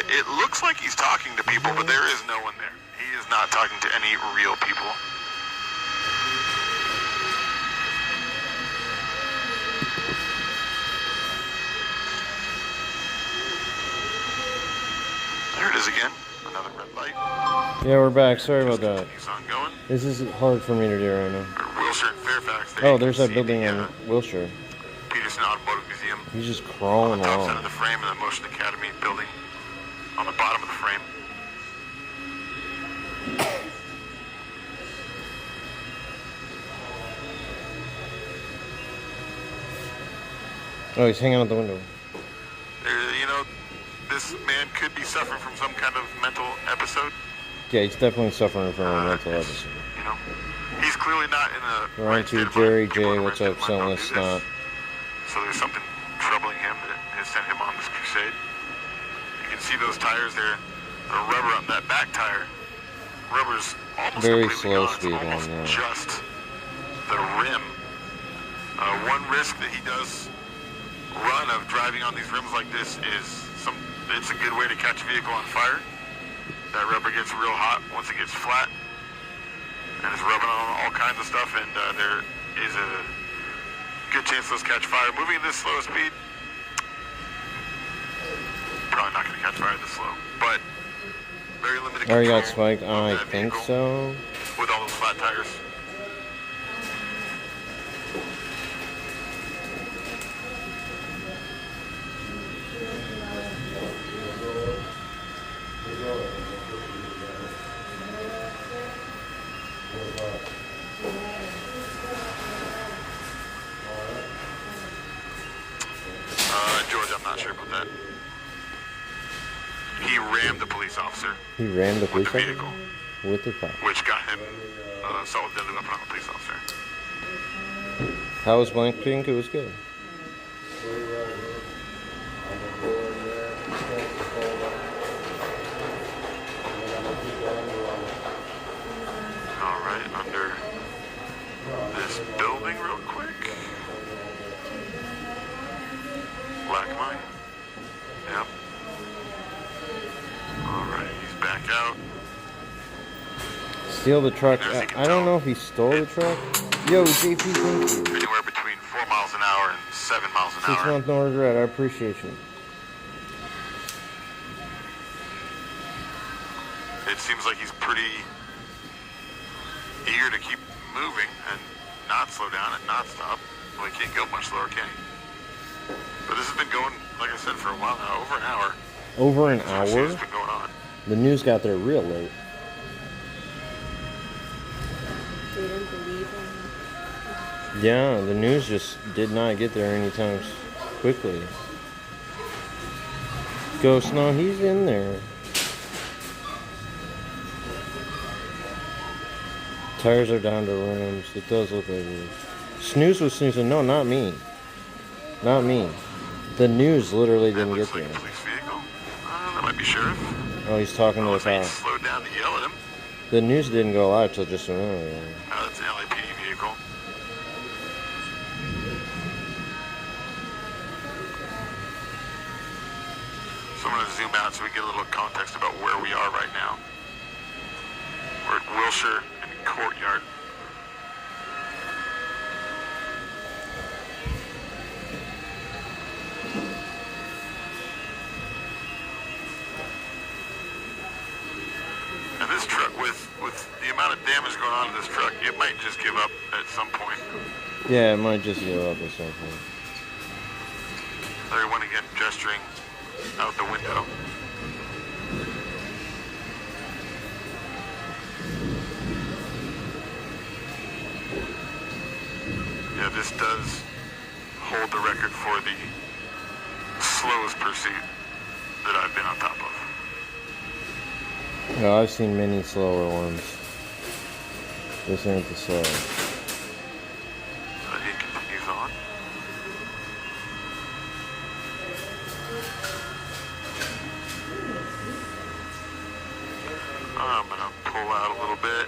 It looks like he's talking to people, but there is no one there. He is not talking to any real people. There it is again. Another red light. Yeah, we're back. Sorry about that. Continues on going. This is hard for me to do right now. Wilshire and Fairfax. Oh, there's that building in Wilshire. Peterson Automotive Museum. He's just crawling on the top along. side of the frame, and the Motion Academy building on the bottom of the frame. Oh, he's hanging out the window. You know, this man could be suffering from some kind of mental episode. Yeah, he's definitely suffering from a mental episode. You know, he's clearly not in a. We're on to Jerry J. What's up, Sentless Snot? So there's something troubling him that has sent him on this crusade. You can see those tires there. The rubber on that back tire. Rubber's almost very completely slow gone. speed It's almost one, yeah. just the rim. One risk that he does run of driving on these rims like this is it's a good way to catch a vehicle on fire. That rubber gets real hot once it gets flat, and it's rubbing on all kinds of stuff, and there is a good chance those catch fire. Moving at this slow speed, probably not going to catch fire this slow, but very limited control. Already got spiked? I think so. With all those flat tires. George, I'm not sure about that. He rammed the police officer. He rammed the police officer? vehicle. With the car. Which got him assault with deadly weapon on the police officer. How was Blank Pink? It was good. Alright, under this building real quick. Black mine. Yep. Alright, he's back out. Steal the truck. I don't know if he stole the truck. Yo, JP, thank you. Anywhere between 4 miles an hour and 7 miles an 6 hour. month no regret. I appreciate you. It seems like he's pretty eager to keep moving and not slow down and not stop. Well, he can't go much slower, can he? But this has been going, like I said, for a while now, over an hour. Over an This hour? has been going on. The news got there real late. They didn't believe him. Yeah, the news just did not get there anytime quickly. Ghost, no, he's in there. Tires are down to rims. It does look like it. Snooze was snoozing. No, not me. Not me. The news literally didn't get there. Like a police vehicle. That might be sheriff. Oh, he's talking to the He cop. slowed down to yell at him. The news didn't go live till just a minute ago. That's an LAPD vehicle. So I'm going to zoom out so we get a little context about where we are right now. We're at Wilshire and Courtyard. And this truck, with the amount of damage going on in this truck, it might just give up at some point. Yeah, it might just go up at some point. Everyone again gesturing out the window. Yeah, this does hold the record for the slowest pursuit that I've been on top of. No, I've seen many slower ones. This ain't the slowest. He continues on. I'm gonna pull out a little bit.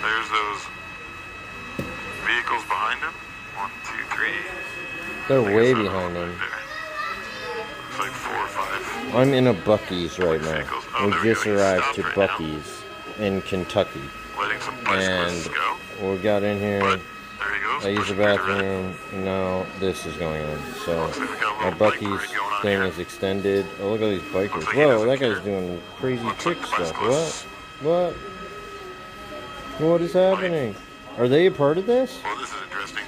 There's those vehicles behind him. 1, 2, 3. They're way There's another behind one him. right there. Looks like I'm in a Buc-ee's right now. Vehicles. Oh, We there we just go. He arrived to stopped right now. Buc-ee's in Kentucky. Letting some bicyclists And go. we got in here. But there he goes. I used the pushing through Erratic. bathroom. Now this is going on. So Looks like we got a our little bike Buc-ee's parade going on thing here. is extended. Oh, look at these bikers. Looks like he Whoa, doesn't that guy's care. doing crazy Looks trick like the stuff. bicyclists. What? What is happening? Are they a part of this? Well, this is interesting.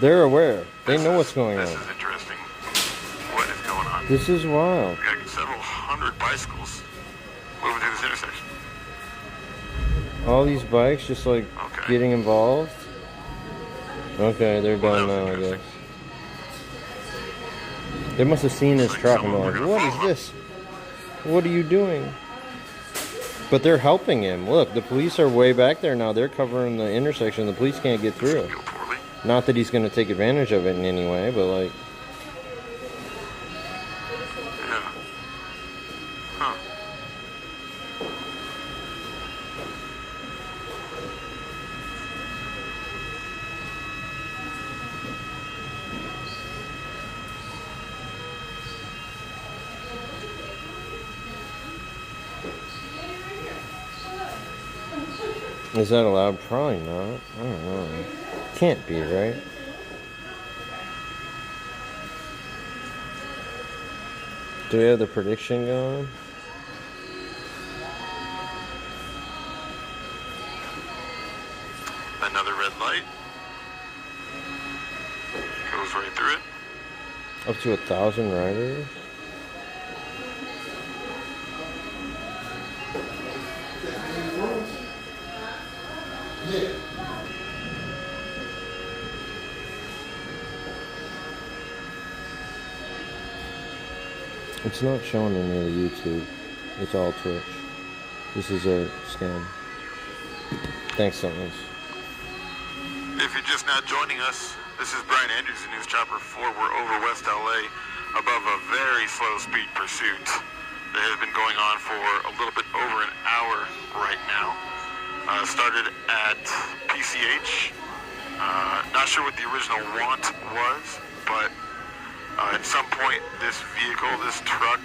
They're aware. They This know is- what's going This on. is interesting. What is going on? This is wild. We got several hundred bicycles moving through this intersection. All these bikes just like Okay. getting involved. Okay, they're Well, done that was now, I interesting. guess. They must have seen this Looks like truck and been someone like, we're what gonna is follow. this? What are you doing? But they're helping him. Look, the police are way back there now. They're covering the intersection. The police can't get through. Go poorly. Not that he's going to take advantage of it in any way, but like, Yeah. Huh. is that allowed? Probably not. I don't know. Can't be, right? Do we have the prediction going? Another red light. Goes right through it. Up to 1,000 riders? It's not showing any of the YouTube. It's all Twitch. This is a scam. Thanks, Summers. If you're just now joining us, this is Brian Andrews in News Chopper 4. We're over West LA above a very slow speed pursuit that has been going on for a little bit over an hour right now. Started at PCH. Not sure what the original want was, but at some point this vehicle, this truck,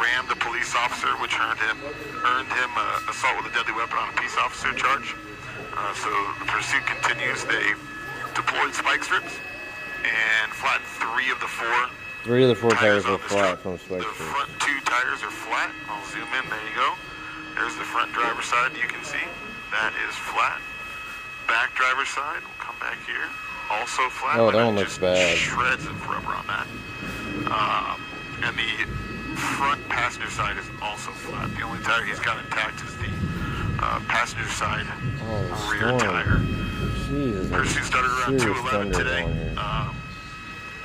rammed a police officer, which earned him assault with a deadly weapon on a peace officer charge. So the pursuit continues. They deployed spike strips and flattened 3 of the 4. 3 of the 4 tires on are this flat truck. from spike The strips. front 2 tires are flat. I'll zoom in. There you go. There's the front driver's side. You can see that is flat. Back driver's side. We'll come back here. Also flat. Oh, but that it one looks just bad. Shreds of rubber on that. And the front passenger side is also flat. The only tire he's got intact is the passenger side Oh, rear storm. tire. Jesus, Pursuit started around serious 2:11 thunder today. down here.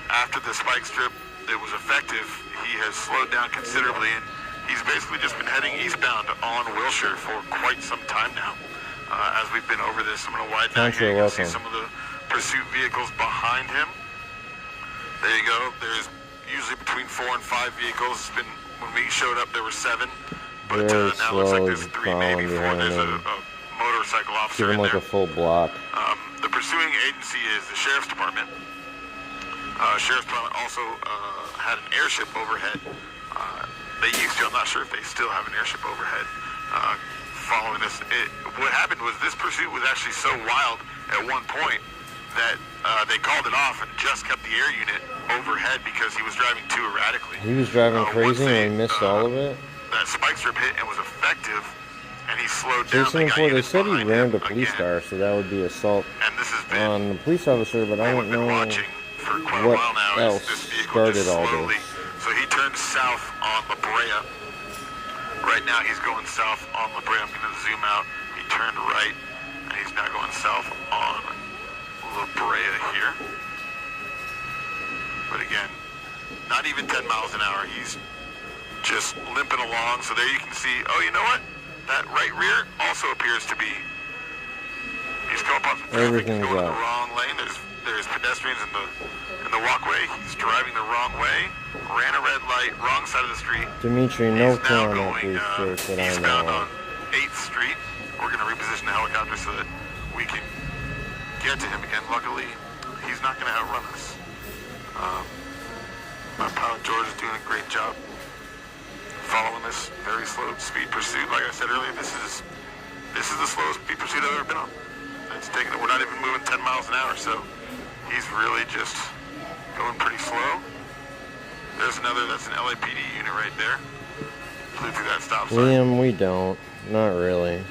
After the spike strip that was effective, he has slowed down considerably, and he's basically just been heading eastbound on Wilshire for quite some time now. As we've been over this, I'm going to widen out Thanks, here. you're You can see welcome. some of the pursuit vehicles behind him. There you go. There's usually between 4 and 5 vehicles. It's been, when we showed up, there were 7. But Very now it looks like slow, there's 3, maybe following 4. behind There's a him. motorcycle officer Give him in like there. a full block. The pursuing agency is the Sheriff's Department. Sheriff's Department also had an airship overhead. They used to. I'm not sure if they still have an airship overhead. Following this, what happened was this pursuit was actually so wild at one point that they called it off and just kept the air unit overhead because he was driving too erratically. He was driving once crazy they, and he missed all of it. That spike strip hit and was effective, and he slowed down. Jason got before they units said he behind rammed a him police car, again. so that would be assault And this has been on the police officer, but I don't what we've been know. watching for quite a what while now else is this vehicle started just all slowly. this. So he turned south on La Brea. Right now he's going south on La Brea. I'm going to zoom out. He turned right, and he's now going south on La Brea here. But again, not even 10 miles an hour. He's just limping along. So there you can see, oh, you know what? That right rear also appears to be. He's coming up on traffic. He's Everything's going in out. the wrong lane. There's pedestrians in the walkway. He's driving the wrong way. Ran a red light, wrong side of the street. Dimitri, no He's now can on going police church that I eastbound know on of. 8th Street. We're going to reposition the helicopter so that we can get to him again. Luckily, he's not going to outrun us. My pilot George is doing a great job. following this very slow speed pursuit. Like I said earlier, this is the slowest speed pursuit I've ever been on. It's taking, we're not even moving 10 miles an hour, so he's really just going pretty slow. There's another, that's an LAPD unit right there. Flew through that stop sign. Liam, we don't. Not really.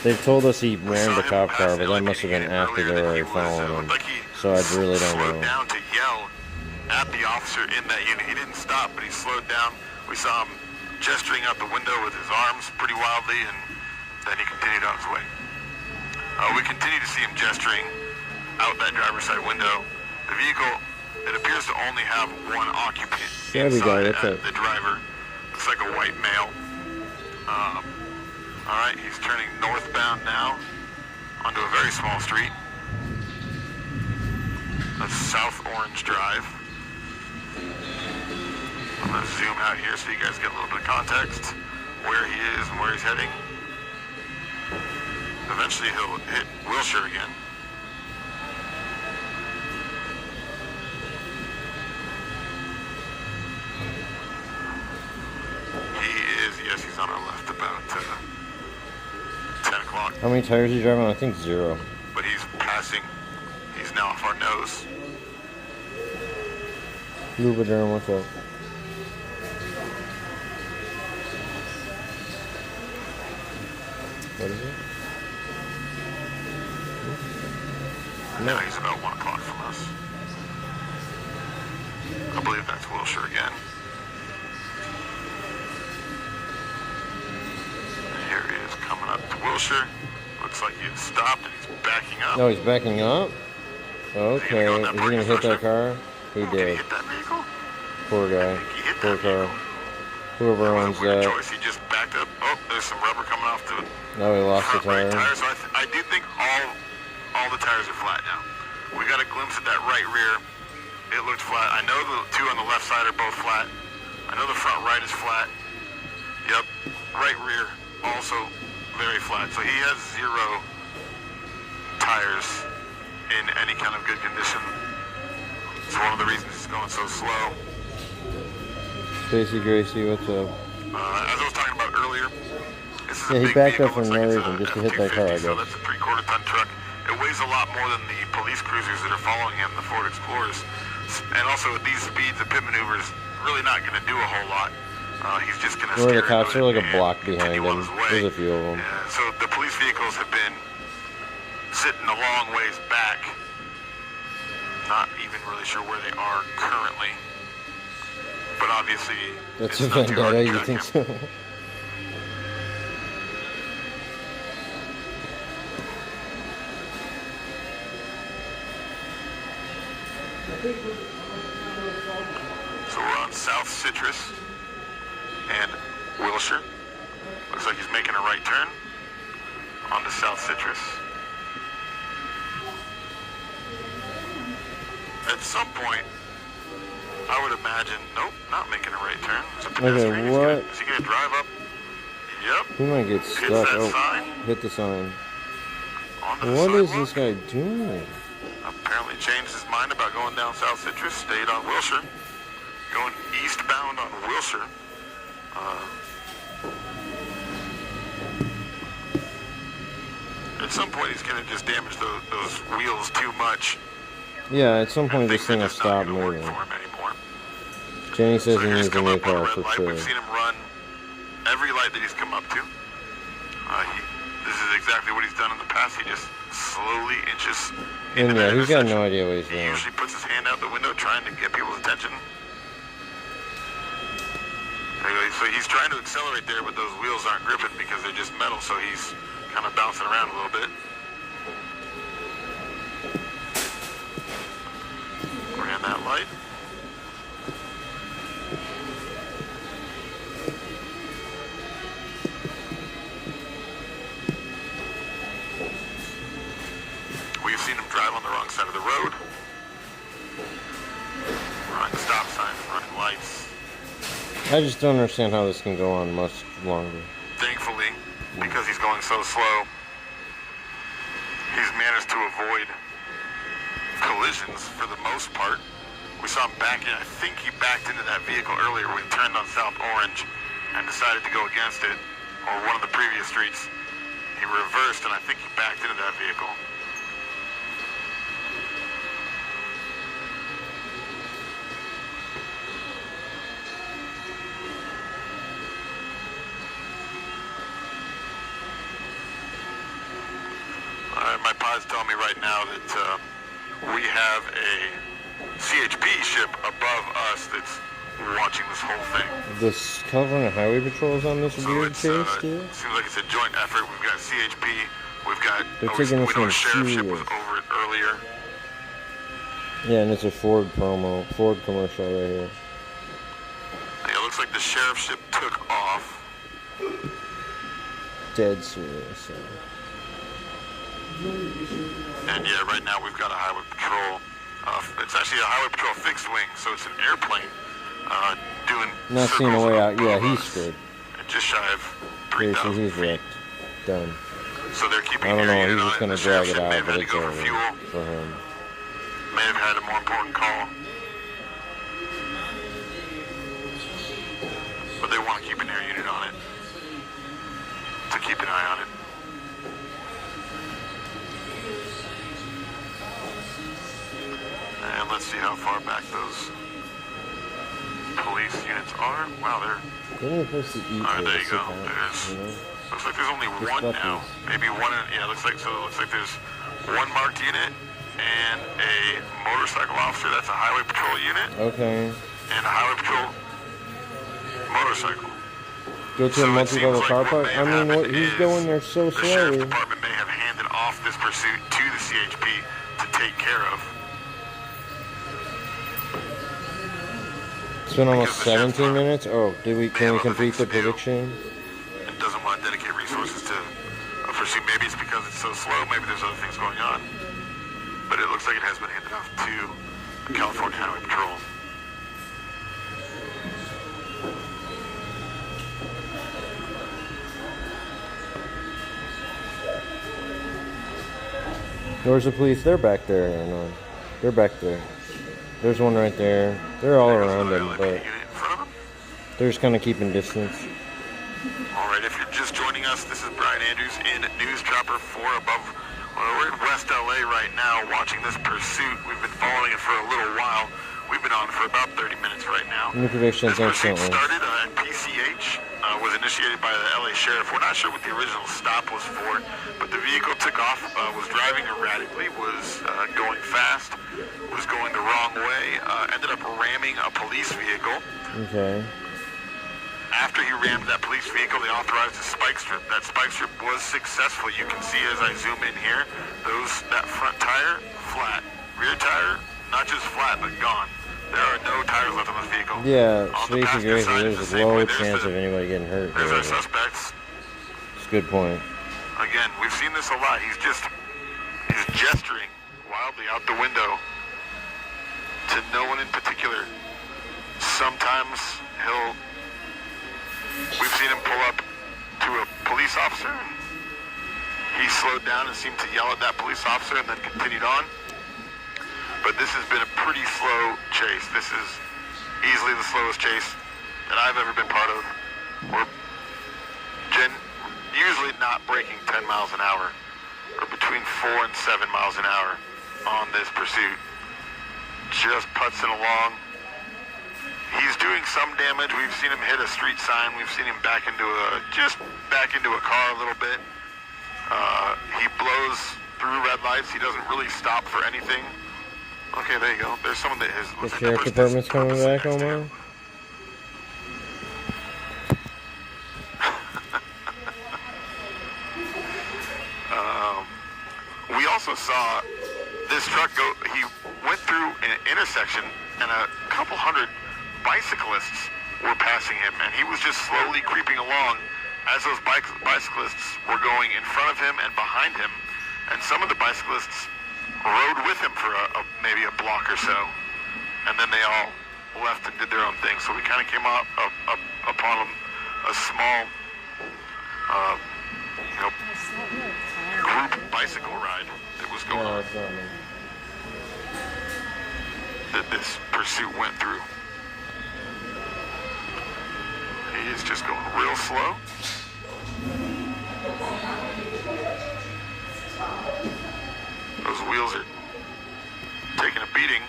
They told us he ran the cop car, but that must have been after they were already following him. So I really don't know. Slowed down to yell at the officer in that unit. He didn't stop, but he slowed down. We saw him gesturing out the window with his arms pretty wildly, and then he continued on his way. We continue to see him gesturing out that driver's side window. The vehicle, it appears to only have one occupant inside. The driver looks like a white male. All right, he's turning northbound now onto a very small street. That's South Orange Drive. I'm going to zoom out here so you guys get a little bit of context where he is and where he's heading. Eventually he'll hit Wilshire again. He is, yes, he's on our left about 10 o'clock. How many tires are you driving on? I think 0. But he's passing. He's now off our nose. Lubriderm, what's up? What is it? No, he's about 1 o'clock from us. I believe that's Wilshire again. And here he is coming up to Wilshire. Looks like he's stopped and he's backing up. No, he's backing up? Okay. Is he going to hit that car? He Did he did. hit that vehicle? Poor guy. He hit Poor that car. vehicle. Whoever That was owns a weird that. choice. He just backed up. Oh, there's some rubber coming off the No, he lost the front right tire. tire. So I do think all the tires are flat now. We got a glimpse at that right rear. It looked flat. I know the two on the left side are both flat. I know the front right is flat. Yep. Right rear also very flat. So he has 0 tires in any kind of good condition. It's one of the reasons he's going so slow. Stacy Gracie, what's up? As I was talking about earlier, this is Yeah, a he big backed vehicle. up for Looks no like it's reason, a just to hit that car, I F-250, so guess. that's a 3/4 ton truck. It weighs a lot more than the police cruisers that are following him, the Ford Explorers. And also at these speeds, the pit maneuver is really not going to do a whole lot. He's just going to Where steer the cops into are it like a and block behind continue on him. his way. There's a few of them. Yeah, so the police vehicles have been sitting a long ways back. Not even really sure where they are currently. But obviously, That's it's a not too hard vendetta, to you track think him. so? So we're on South Citrus and Wilshire. Looks like he's making a right turn onto South Citrus. At some point, I would imagine, nope, not making a right turn. There's a pedestrian. what? Is he going to drive up? Yep. He might get Hits stuck. that Oh, sign. hit the sign. Onto the What is sidewalk. this guy doing? Apparently changed his mind about going down South Citrus, stayed on Wilshire. Going eastbound on Wilshire. At some point he's going to just damage those wheels too much. Yeah, at some point I this think thing will they're just not stop gonna work moving. for him anymore. Jenny says So he here's needs a come new up on a car red for light. sure. We've seen him run every light that he's come up to. This is exactly what he's done in the past. He just slowly inches into And that yeah, he's got intersection. no idea what he's He doing. usually puts his hand out the window trying to get people's attention. Anyway, so he's trying to accelerate there, but those wheels aren't gripping because they're just metal, so he's kind of bouncing around a little bit. Ran that light. We've seen him drive on the wrong side of the road. Running stop signs, running lights. I just don't understand how this can go on much longer. Thankfully, because he's going so slow, he's managed to avoid collisions for the most part. We saw him back in, I think he backed into that vehicle earlier when he turned on South Orange and decided to go against it, or one of the previous streets. He reversed, and I think he backed into that vehicle. My pod's telling me right now that we have a CHP ship above us that's watching this whole thing. This California Highway Patrol is on this weird chase, too? Seems like it's a joint effort. We've got CHP, we've got... They're taking this one sheriff ship was serious. over it earlier. Yeah, and it's a Ford commercial right here. Yeah, it looks like the sheriff ship took off. Dead serious. So. And yeah, right now we've got a highway patrol. It's actually a highway patrol fixed wing, so it's an airplane doing Not seeing a circles way out. Yeah, above he's us, screwed. and just shy of Yeah, so 3,000 he's feet. wrecked. Done. So they're keeping I don't their know. unit He's on just it. gonna The drag sheriff it ship may out, have but had to it's go for over fuel. for him. May have had a more important call. But they want to keep an air unit on it to keep an eye on it. And let's see how far back those police units are. Wow, they're... They need a place to eat. Alright, there you go. Out, There's... you know? Looks like there's only Just one buttons. now. Maybe one... Yeah, looks like there's one marked unit and a motorcycle officer. That's a highway patrol unit. Okay. And a highway patrol motorcycle. Go to a So it multi-level seems car like park? what may I have mean, happened he's is going there so the sheriff's slowly. department may have handed off this pursuit to the CHP to take care of. It's been almost Because the sheriff's 17 minutes. Oh, can we have other complete the things to do. prediction? And doesn't want to dedicate resources to a pursuit. Maybe it's because it's so slow. Maybe there's other things going on. But it looks like it has been handed off to the California Highway Patrol. Where's the police? They're back there. Or no? They're back there. There's one right there. They're all There goes around another him, LAPD but unit in front of him. they're just kind of keeping distance. All right, if you're just joining us, this is Brian Andrews in News Chopper 4 above. Well, we're in West LA right now watching this pursuit. We've been following it for a little while. We've been on for about 30 minutes right now. New predictions This pursuit instantly. started at PCH, was initiated by the LA Sheriff. We're not sure what the original stop was for, but the vehicle took off, was driving erratically, was going fast, was going the wrong way, ended up ramming a police vehicle. Okay. After he rammed that police vehicle, they authorized a spike strip. That spike strip was successful. You can see as I zoom in here, that front tire, flat. Rear tire, not just flat, but gone. There are no tires left on this vehicle. Yeah, On the Spacey passenger Grazer, side, there's it's a the same low way. There's chance of anybody getting hurt. There's our There. suspects. It's a good point. Again, we've seen this a lot. He's gesturing wildly out the window to no one in particular. Sometimes we've seen him pull up to a police officer. He slowed down and seemed to yell at that police officer and then continued on. But this has been a pretty slow chase. This is easily the slowest chase that I've ever been part of. We're usually not breaking 10 miles an hour, or between 4 and 7 miles an hour on this pursuit. Just putzing along. He's doing some damage. We've seen him hit a street sign. We've seen him back into a car a little bit. He blows through red lights. He doesn't really stop for anything. Okay, there you go. There's someone that has... The sheriff department's coming back, Omar? We also saw this truck go... He went through an intersection and a couple hundred bicyclists were passing him, and he was just slowly creeping along as those bicyclists were going in front of him and behind him, and some of the bicyclists rode with him for maybe a block or so, and then they all left and did their own thing. So we kind of came up upon a small, group bicycle ride that was going on, that's not me. that this pursuit went through. He is just going real slow. Those wheels are taking a beating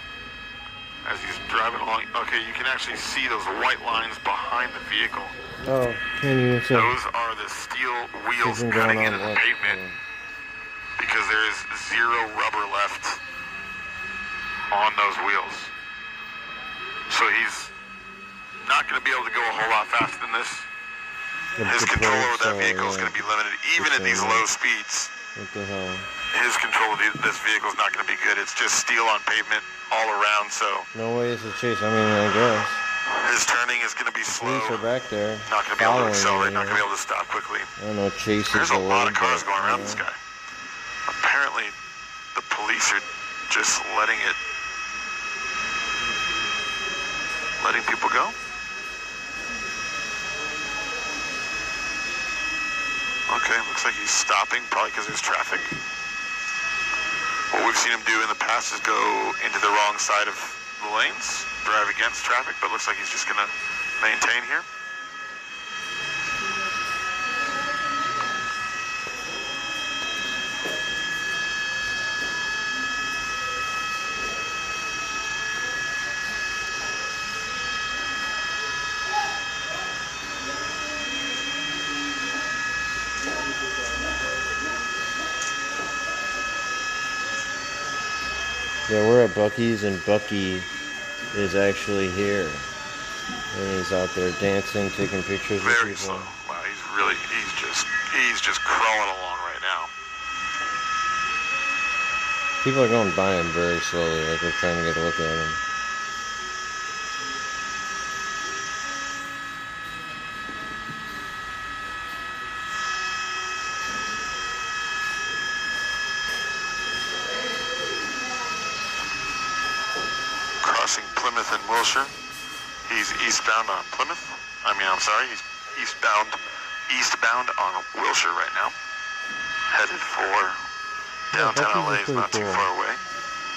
as he's driving along. Okay, you can actually see those white lines behind the vehicle. Oh, can you? Those are the steel wheels cutting into the pavement because there is zero rubber left on those wheels. So he's not going to be able to go a whole lot faster than this. His control over that vehicle is going to be limited, even at these low speeds. What the hell? His control of this vehicle is not going to be good. It's just steel on pavement all around, so... No way it's a chase. I mean, I guess. His turning is going to be slow. Police are back there. Not going to be able to accelerate, not going to be able to stop quickly. I don't know, chases. There's a lot of cars going around this guy. Apparently, the police are just letting people go. Okay, looks like he's stopping, probably because there's traffic. What we've seen him do in the past is go into the wrong side of the lanes, drive against traffic, but looks like he's just going to maintain here. Yeah, we're at Bucky's, and Bucky is actually here. And he's out there dancing, taking pictures with people. Very slow. Wow, he's just crawling along right now. People are going by him very slowly, like they're trying to get a look at him. Crossing Plymouth and Wilshire. He's eastbound on Plymouth. He's eastbound on Wilshire right now. Headed for downtown LA. Is not too far away.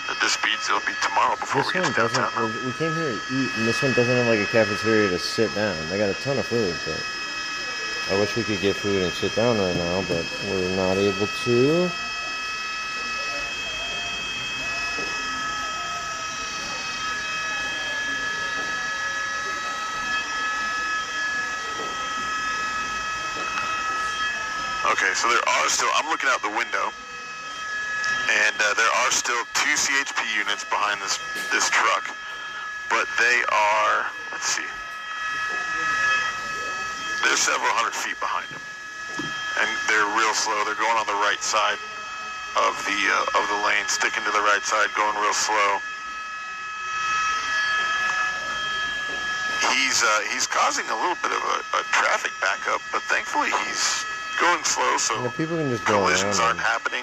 At this speed, it'll be tomorrow before we get to downtown. We came here to eat, and this one doesn't have like a cafeteria to sit down. They got a ton of food, but I wish we could get food and sit down right now, but we're not able to. Okay, so there are still, I'm looking out the window, and there are still 2 CHP units behind this truck, but they are, let's see, they're several hundred feet behind him, and they're real slow. They're going on the right side of the lane, sticking to the right side, going real slow. He's causing a little bit of a traffic backup, but thankfully he's going slow, so yeah, people can just collisions aren't happening.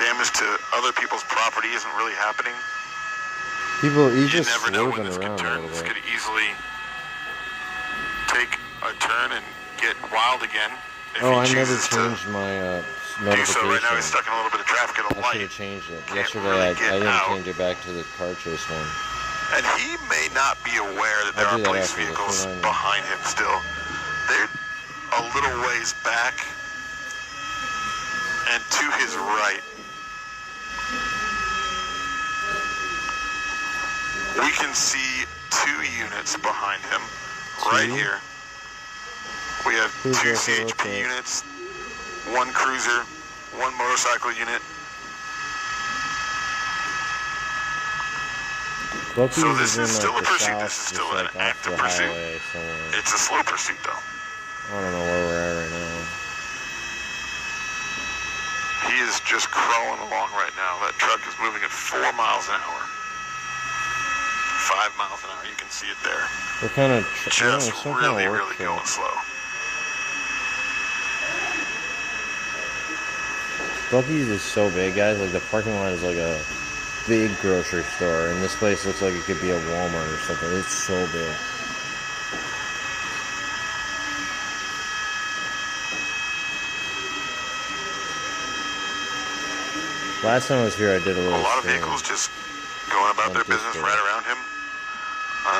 Damage to other people's property isn't really happening. You just never know when this could turn. This could easily take a turn and get wild again. If I he never chooses changed my notification. do so. Right now he's stuck in a little bit of traffic at a I light. should have changed it. Can't Yesterday really I didn't out. change it back to the car chase one. And he may not be aware that there are police vehicles behind him still. They're a little ways back and to his right. We can see 2 units behind him right here. We have 2 CHP units, 1 cruiser, 1 motorcycle unit. Bucky's So this is still like a pursuit. south, This is still just an like off active the pursuit. highway somewhere. It's a slow pursuit though. I don't know where we're at right now. He is just crawling along right now. That truck is moving at 4 miles an hour. 5 miles an hour. You can see it there. We're kind of Just really going slow. Bucky's is so big, guys. Like the parking lot is like a big grocery store, and this place looks like it could be a Walmart or something. It's so big. Last time I was here, I did a little. A lot of vehicles just going about their business right around him.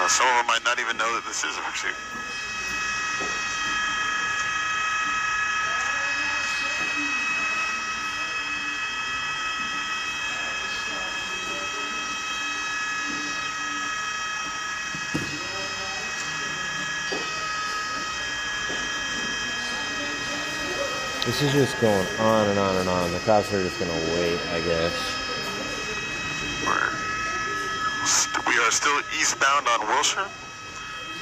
Some of them might not even know that this is a pursuit. This is just going on and on and on. The cops are just gonna wait, I guess. We are still eastbound on Wilshire,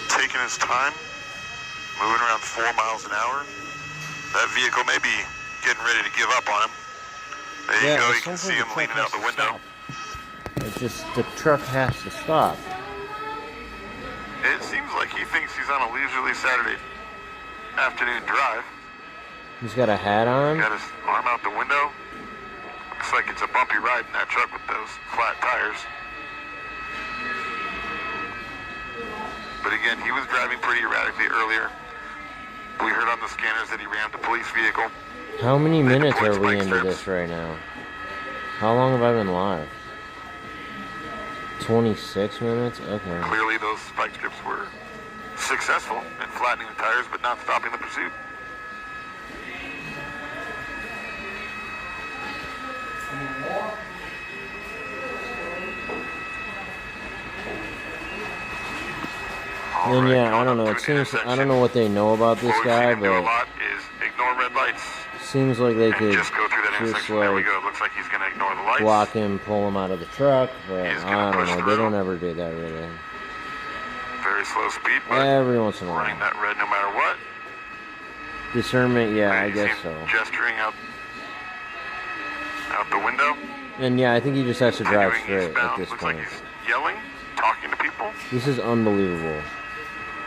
taking his time, moving around 4 miles an hour. That vehicle may be getting ready to give up on him. There you go, you can see him leaning out the window. It's just, the truck has to stop. It seems like he thinks he's on a leisurely Saturday afternoon drive. He's got a hat on. Got his arm out the window. Looks like it's a bumpy ride in that truck with those flat tires. But again, he was driving pretty erratically earlier. We heard on the scanners that he rammed a police vehicle. How many minutes are we into this right now? How long have I been live? 26 minutes? Okay. Clearly those spike strips were successful in flattening the tires, but not stopping the pursuit. And yeah, I don't know. It seems, I don't know what they know about this guy, but a lot is ignore red lights. Seems like they could just go through that intersection. There we go. It looks like he's going to ignore the lights. Block him, pull him out of the truck, but I don't know. They don't ever do that really. Very slow speed, but every once in a while. Running that red no matter what. Discernment, yeah, I guess so. Gesturing out the window. And yeah, I think he just has to drive straight at this Looks point. like he's yelling, talking to people. This is unbelievable.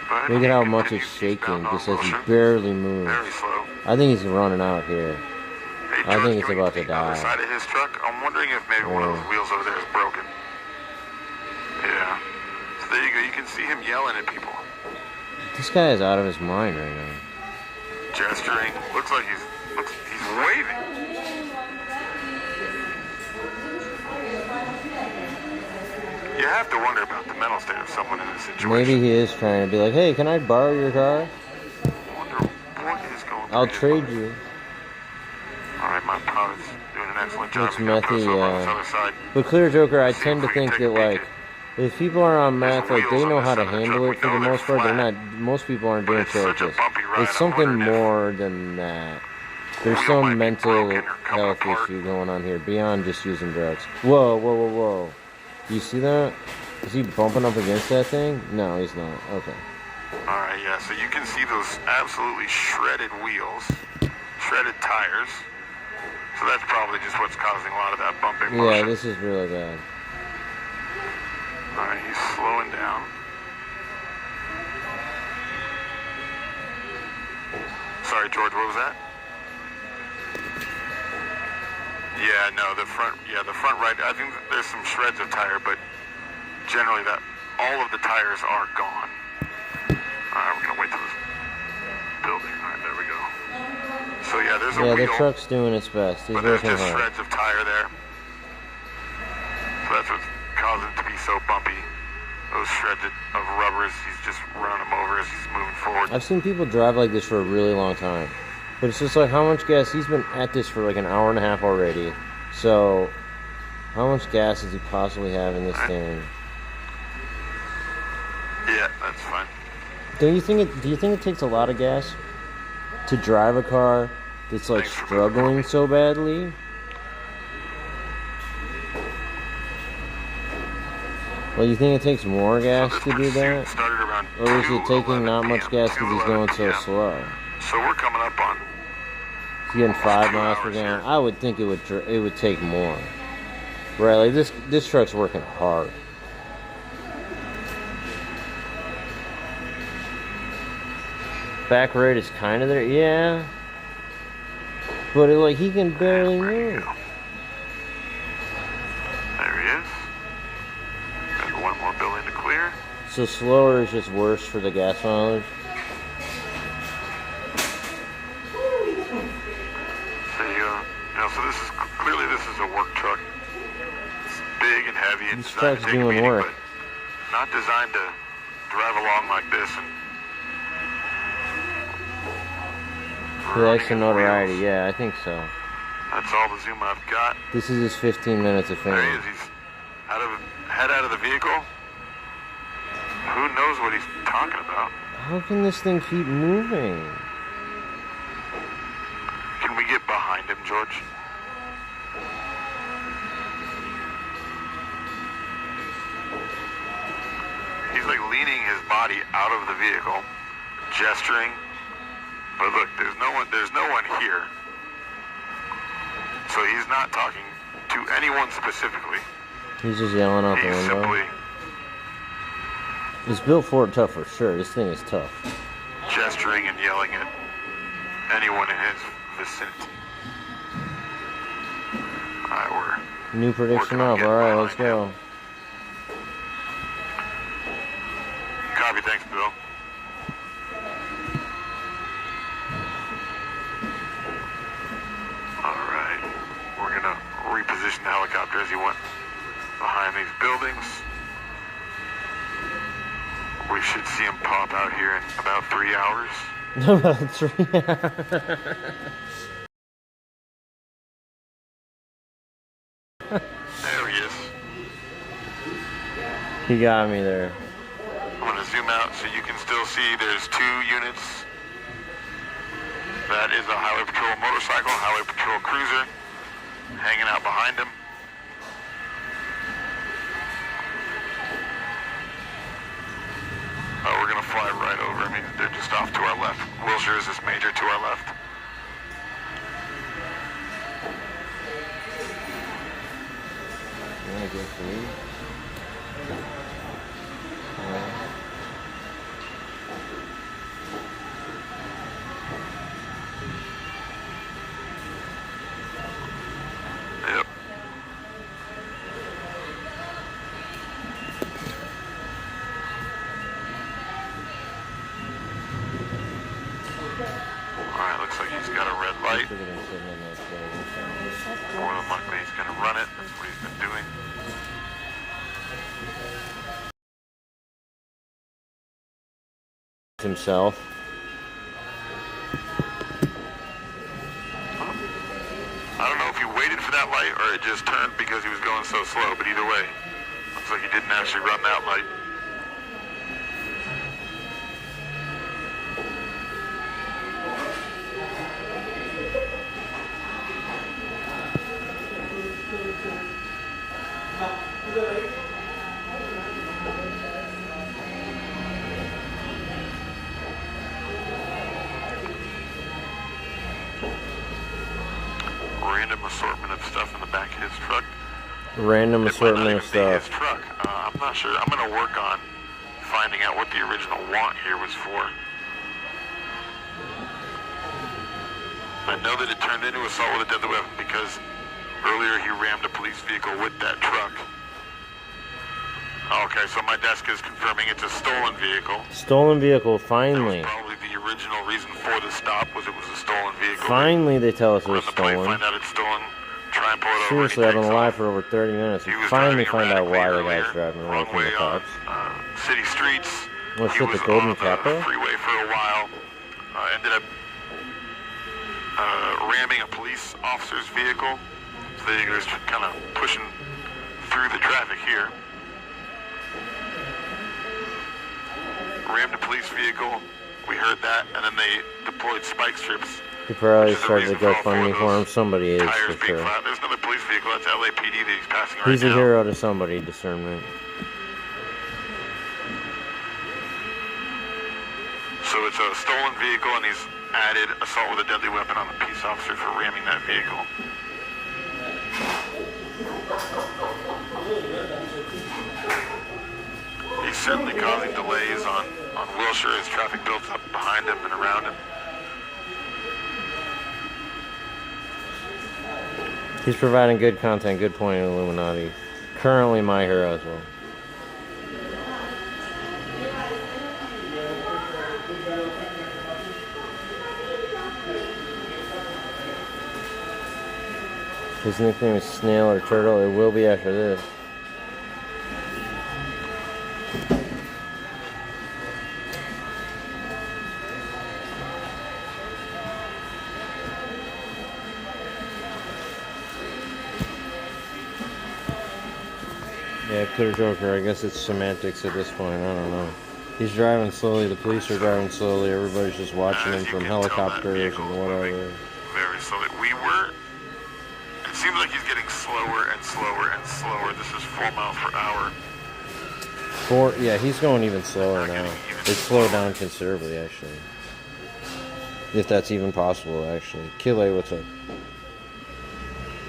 But look at how much it's shaking, just as he barely moves. Very slow. I think he's running out here. Hey, I think it's about to die. On the side of his truck, I'm wondering if maybe one of those wheels over there is broken. Yeah. So there you go. You can see him yelling at people. This guy is out of his mind right now. Gesturing. Looks like he's waving. You have to wonder about the mental state of someone in this situation. Maybe he is trying to be like, hey, can I borrow your car? I wonder what is going on. I'll trade you. Alright, my pilot's doing an excellent job. It's methy, yeah. But Clear Joker, I tend to think that, like, if people are on meth, like, they know how to handle it for the most part. They're not, most people aren't doing shit like this. It's something more than that. There's some mental health issue going on here, beyond just using drugs. Whoa, whoa, whoa, whoa. You see that? Is he bumping up against that thing? No, he's not. Okay. Alright, yeah, so you can see those absolutely shredded wheels, shredded tires. So that's probably just what's causing a lot of that bumping motion. Yeah, this is really bad. Alright, he's slowing down. Sorry, George, what was that? Yeah, no, the front right, I think there's some shreds of tire, but generally all of the tires are gone. Alright, we're gonna wait till this building. Alright, there we go. So yeah, there's a wheel. Yeah, the truck's doing its best. He's but there's working just hard. shreds of tire there. So that's what's causing it to be so bumpy. Those shreds of rubber, he's just running them over as he's moving forward. I've seen people drive like this for a really long time. But it's just like how much gas, he's been at this for like an hour and a half already. So, how much gas does he possibly have in this thing? Yeah, that's fine. Do you think it takes a lot of gas to drive a car that's like struggling so badly? Well, you think it takes more gas to do that? Or is it taking not much gas because he's going so slow? So we're coming up on... He's getting 5 miles per gallon. I would think it would take more. Right, like this truck's working hard. Back right is kind of there, yeah. But like he can barely move. There he is. Got one more building to clear. So slower is just worse for the gas mileage. So this is clearly a work truck. It's big and heavy. This It's truck's doing work. But not designed to drive along like this. And He likes the notoriety. Yeah, I think so. That's all the zoom I've got. This is his 15 minutes of fame. There he is. He's head out of the vehicle. Who knows what he's talking about? How can this thing keep moving? Can behind him, George. He's like leaning his body out of the vehicle, gesturing. But look, there's no one here. So he's not talking to anyone specifically. He's just yelling out the window. Simply it's built for it tough for sure. This thing is tough. Gesturing and yelling at anyone in his vicinity. Alright, new prediction up. Alright, let's go. Copy, thanks, Bill. Alright, we're gonna reposition the helicopter as he went behind these buildings. We should see him pop out here in about 3 hours. About 3 hours. There he is. He got me there. I'm going to zoom out so you can still see there's 2 units. That is a highway patrol motorcycle, highway patrol cruiser, hanging out behind him. We're going to fly right over. I mean, they're just off to our left. Wilshire is this major to our left. You want to go for me? Yep. Alright, looks like he's got a red light. More than likely he's going to run it. That's what he's been doing. Himself. I don't know if he waited for that light or it just turned because he was going so slow, but either way, looks like he didn't actually run that light. Random assortment of stuff in the back of his truck. Random assortment of His stuff. truck. I'm not sure. I'm going to work on finding out what the original want here was for. I know that it turned into assault with a deadly weapon because earlier he rammed a police vehicle with that truck. Okay, so my desk is confirming it's a stolen vehicle. Stolen vehicle, finally. That was probably the original reason for the stop, was it was a stolen vehicle. Finally they tell us it was Run the plate, stolen. find out it's stolen, try and pull it over. Seriously, I've been alive for over 30 minutes. We finally find out why the guy's driving away from the cops. City streets. Oh shit, the Golden Capital? Freeway for a while. Ended up ramming a police officer's vehicle. So they were kind of pushing through the traffic here. Rammed a police vehicle. We heard that, and then they deployed spike strips. He probably started to go GoFundMe for him. Somebody is, for sure. There's another police vehicle. That's LAPD that he's passing right now. He's a hero to somebody, discernment. So it's a stolen vehicle, and he's added assault with a deadly weapon on the peace officer for ramming that vehicle. He's certainly causing delays on Wilshire as traffic builds up behind him and around him. He's providing good content, good point in Illuminati. Currently my hero as well. His nickname is Snail or Turtle. It will be after this. Yeah, clear Joker. I guess it's semantics at this point. I don't know. He's driving slowly. The police are driving slowly. Everybody's just watching him from helicopters and whatever. Very so that we were. It seems like he's getting slower and slower and slower. This is 4 miles per hour. Yeah, he's going even slower now. They slow down considerably, actually. If that's even possible, actually. Kille, what's up?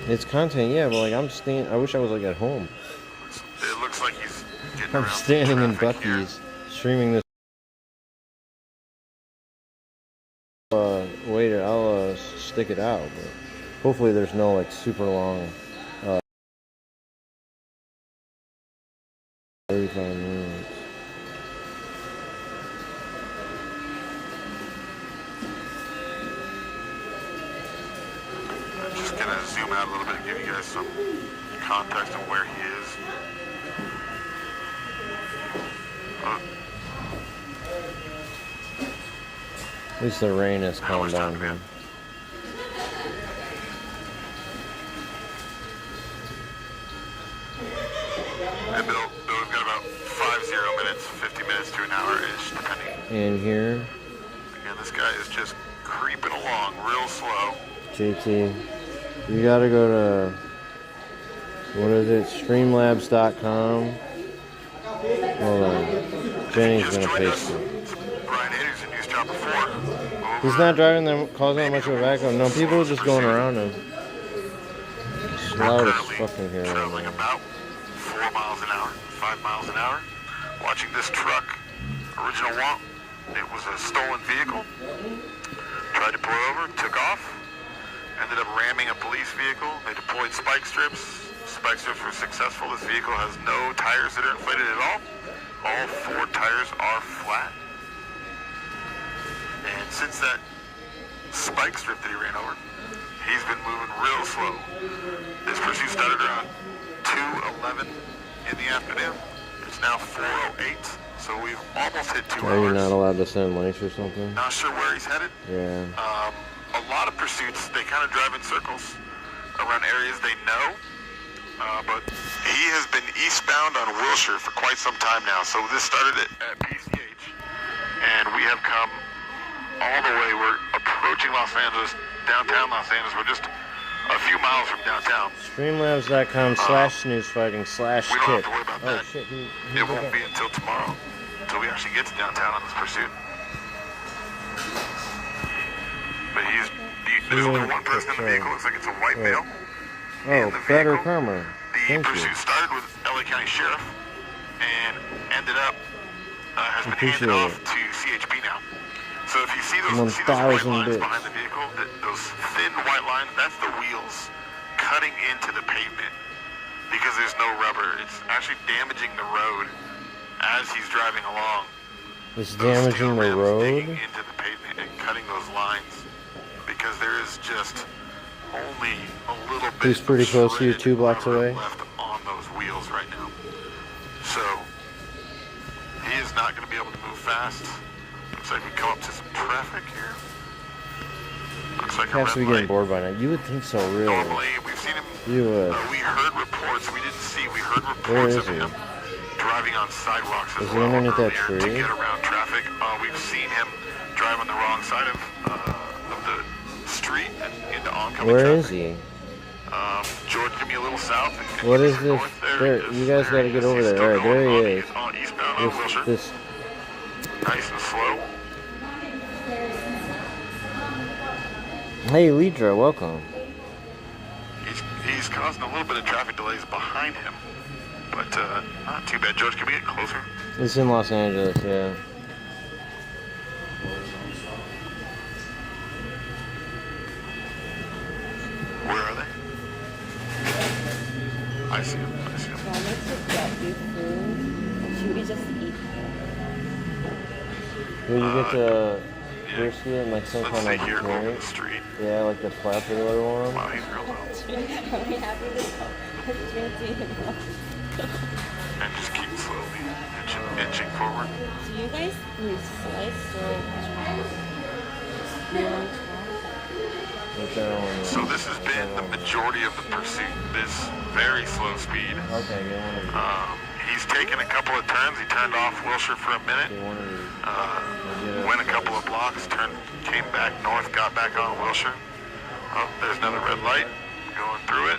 It's content, yeah, but like I'm staying. I wish I was like at home. It looks like he's getting I'm around standing in traffic here. Buc-ee's, streaming this. Wait, I'll stick it out. But hopefully, there's no like super long. 35 minutes. I'm just gonna zoom out a little bit and give you guys some context on where he is. At least the rain has calmed down here. And Bill, we've got about 50 minutes, 50 minutes to an hour-ish, depending. And here. Again, this guy is just creeping along real slow. JT, you gotta go to, what is it, streamlabs.com. Hold on. Jenny's gonna paste it. Brian Anderson, News Chopper 4. He's not driving them, causing that much of a vacuum. No, people are just going around him. It's loud as fucking here right traveling now. about 4 miles an hour, 5 miles an hour. Watching this truck, original want. It was a stolen vehicle. Tried to pull over, took off. Ended up ramming a police vehicle. They deployed spike strips. Spike strips were successful. This vehicle has no tires that are inflated at all. All 4 tires are flat. And since that spike strip that he ran over, he's been moving real slow. This pursuit started around 2:11 in the afternoon. It's now 4:08, so we've almost hit 2 hours. Are you not allowed to send links or something? Not sure where he's headed. Yeah. A lot of pursuits, they kind of drive in circles around areas they know. But he has been eastbound on Wilshire for quite some time now. So this started at PCH, and we have come all the way. We're approaching Los Angeles, downtown Los Angeles. We're just a few miles from downtown. Streamlabs.com/newsfighting/tip. We don't have to worry about that. Shit, It won't be until tomorrow, until we actually get to downtown on this pursuit. But there's only one person in the vehicle. Looks like it's a white male. Oh, better karma. The pursuit started with LA County Sheriff and ended up, has been handed off to CHP now. So if you see those white lines behind the vehicle, those thin white lines, that's the wheels cutting into the pavement because there's no rubber. It's actually damaging the road as he's driving along. It's damaging the road? Digging into the pavement and cutting those lines because there is just only a little bit. He's pretty close to you, 2 blocks away. Left on those wheels right now. So he is not going to be able to move fast. Looks like we come up to some traffic here. Looks like Has to be getting bored by now. You would think so, really. Normally, we've seen him. You would. We heard reports. We didn't see. We heard reports of him driving on sidewalks as well underneath that earlier to tree? get around traffic. We've seen him drive on the wrong side of the street and into oncoming Where traffic. is he? George, give me a little south. And What is this? There, you guys got to get over there. All right, there he is. Eastbound on Wilshire. This. Nice and slow. Hey, Lidra, welcome. He's causing a little bit of traffic delays behind him, but not too bad. George, can we get closer? It's in Los Angeles, yeah. Where are they? I see him. I see him. Wanted to get you food. Should we just eat? Will you get the brisket and like some Let's kind see of here, go over drink? the street. Yeah, like the flappy-liller one. Wow, he's real low. Are we happy to drink to him? And just keep slowly inching forward. Do you guys need slice or So this has been the majority of the pursuit. This very slow speed. Okay, get one of He's taken a couple of turns. He turned off Wilshire for a minute. Went a couple of blocks, came back north, got back on Wilshire. Oh, there's another red light. Going through it.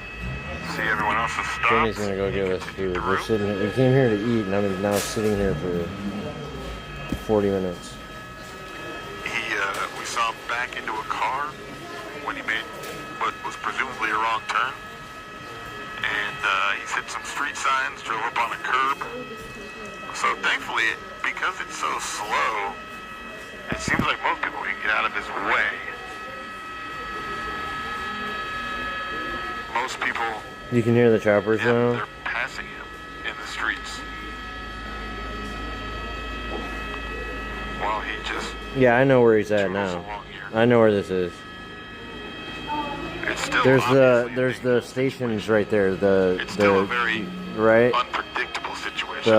See everyone else has stopped. Jenny's gonna go give us food. We're sitting here. We came here to eat, and I'm now sitting here for 40 minutes. We saw him back into a car when he made what was presumably a wrong turn. And he's hit some street signs, drove up on a curb. So thankfully, because it's so slow, it seems like most people can get out of his way. Most people... You can hear the choppers now? They're passing him in the streets. While he just... Yeah, I know where he's at now. I know where this is. It's still there's the stations right there. It's still a very right unpredictable situation.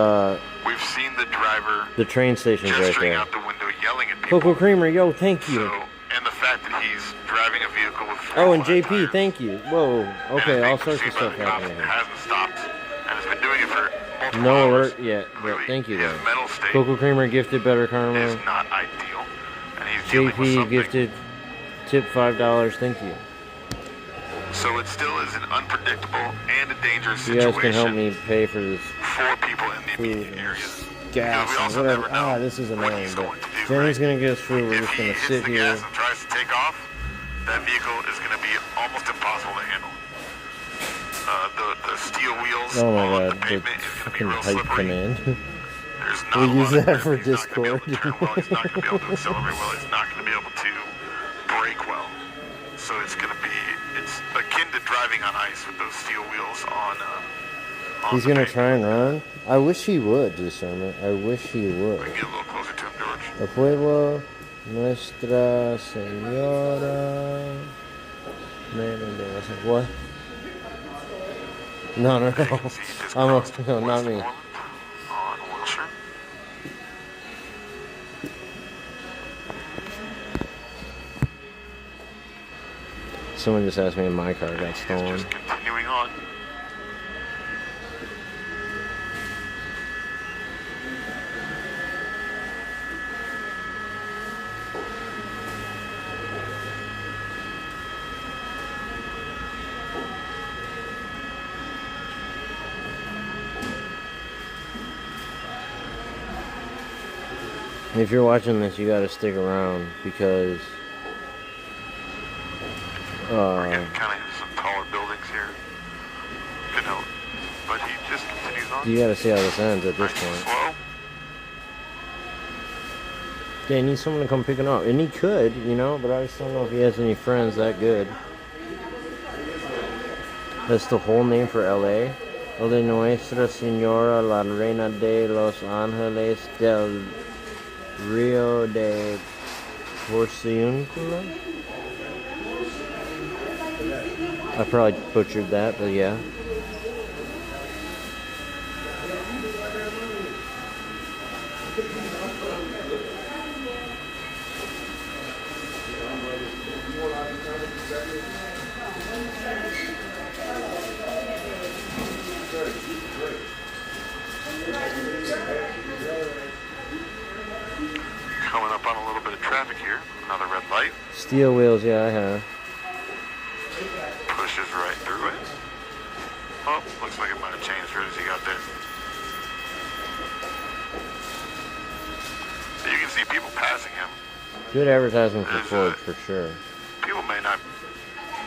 We've seen the driver the train station's right gesturing there. out the window, yelling at people. Coco Creamer, yo, thank you. So, and the fact that he's driving a vehicle with Oh, and 4 JP, tires, thank you. Whoa, okay, and all it's sorts being of stuff pursued by the cops happening. and hasn't stopped, and has been doing it for multiple No hours. alert yet, but Clearly, thank you his though. mental state Coco Creamer gifted better karma. is not ideal, and he's dealing with JP something. gifted tip $5. Thank you. So it still is an unpredictable and a dangerous You situation. guys can help me pay for this for people in the food immediate and areas. gas Because we and also whatever. never know This is what annoying, he's but going to do, Jenny's right? gonna get us food. We're If just he gonna hits sit the here. gas and tries to take off, that vehicle is going to be almost impossible to handle. The steel wheels Oh my on god, the the pavement is going to be fucking real hype slippery. command. There's not We'll a use lot of that grip. for He's not gonna be able to Discord. turn well. He's not going to be able to accelerate well. He's not going to be able to brake well. So it's going to be, it's akin to driving on ice with those steel wheels on He's the gonna pavement. try and run. I wish he would, discernment. I wish he would. We can get a little closer to him, George. El pueblo, Nuestra Señora. What? No. You can see he just Almost. crossed No, not West me. Moreland on Wilshire. Someone just asked me if my car got He's stolen. just continuing on. If you're watching this, you gotta stick around because We're getting kind of into some taller buildings here. Good note. But he just continues on. you gotta see how this ends at this Nice and point. slow. Yeah, he needs someone to come pick him up. And he could, but I just don't know if he has any friends that good. That's the whole name for LA. El de Nuestra Señora la Reina de los Ángeles del Rio de Porciúncula. I probably butchered that, but yeah. Coming up on a little bit of traffic here. Another red light. Steel wheels, yeah, I have. Pushes right through it. Oh, looks like it might have changed right as he got there. You can see people passing him. Good advertising for There's Ford, for sure. People may not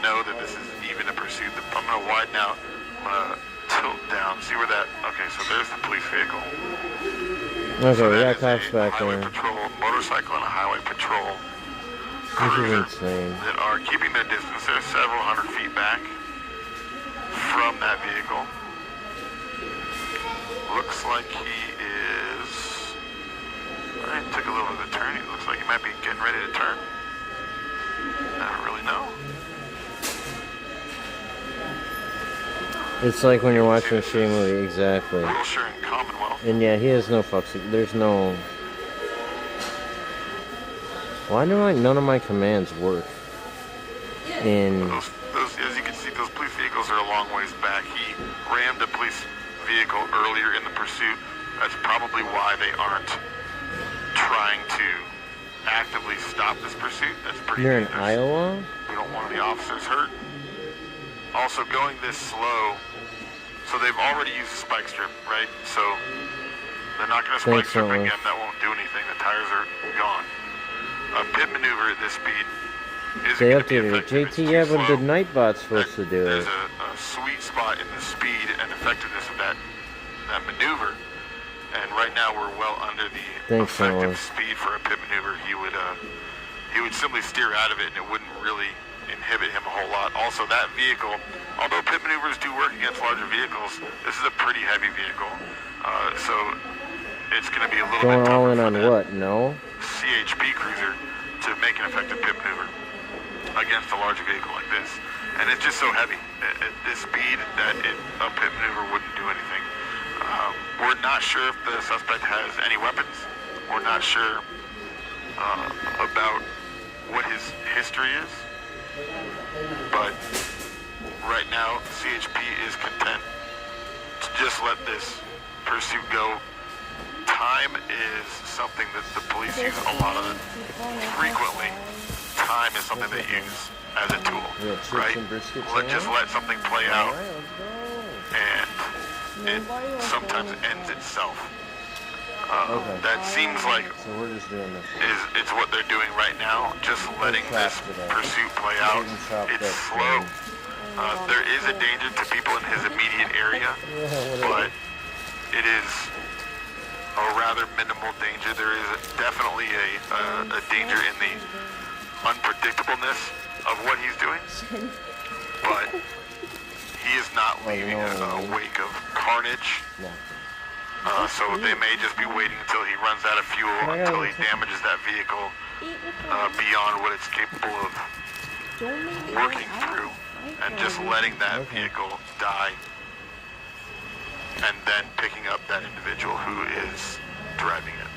know that this is even a pursuit. I'm going to widen out. I'm going to tilt down. See where that... Okay, so there's the police vehicle. Okay, So we that got is cops a back highway there. patrol motorcycle and a highway patrol This cruiser is insane. that are keeping their distance. They're several hundred feet back from that vehicle. Looks like he is... I took a little bit of a turn. It looks like he might be getting ready to turn. I don't really know. It's like when you're watching a shitty movie, exactly. Wilshire and Commonwealth. And yeah, he has no fucks. There's no... Why do none of my commands work? In... Those, as you can see, those police vehicles are a long ways back. He rammed a police vehicle earlier in the pursuit. That's probably why they aren't trying to actively stop this pursuit. That's pretty You're in dangerous. Iowa? We don't want any officers hurt. Also, going this slow, so they've already used a spike strip, right? So they're not going to spike strip again. That won't do anything. The tires are gone. A pit maneuver at this speed isn't They going to be updated it. effective. JT, yeah, but the Nightbot's supposed to do There's it. a sweet spot in the speed and effectiveness of that maneuver. And right now we're well under the effective speed for a pit maneuver. He would simply steer out of it, and it wouldn't really inhibit him a whole lot. Also, that vehicle, although pit maneuvers do work against larger vehicles, this is a pretty heavy vehicle, so it's going to be a little bit tougher all in for on that what? No. CHP cruiser to make an effective pit maneuver against a larger vehicle like this. And it's just so heavy at this speed that a pit maneuver wouldn't do anything. We're not sure if the suspect has any weapons. We're not sure about what his history is. But right now, CHP is content to just let this pursuit go. Time is something that the police use a lot of frequently. Time is something they use as a tool, right? Just let something play out, and it sometimes ends itself. That seems like So we're just doing this. it's what they're doing right now, just letting this pursuit play out. It's slow. There is a danger to people in his immediate area, but it is a rather minimal danger. There is definitely a danger in the unpredictableness of what he's doing, but he is not leaving a wake of carnage. So they may just be waiting until he runs out of fuel, until he damages that vehicle beyond what it's capable of working through, and just letting that vehicle die, and then picking up that individual who is driving it.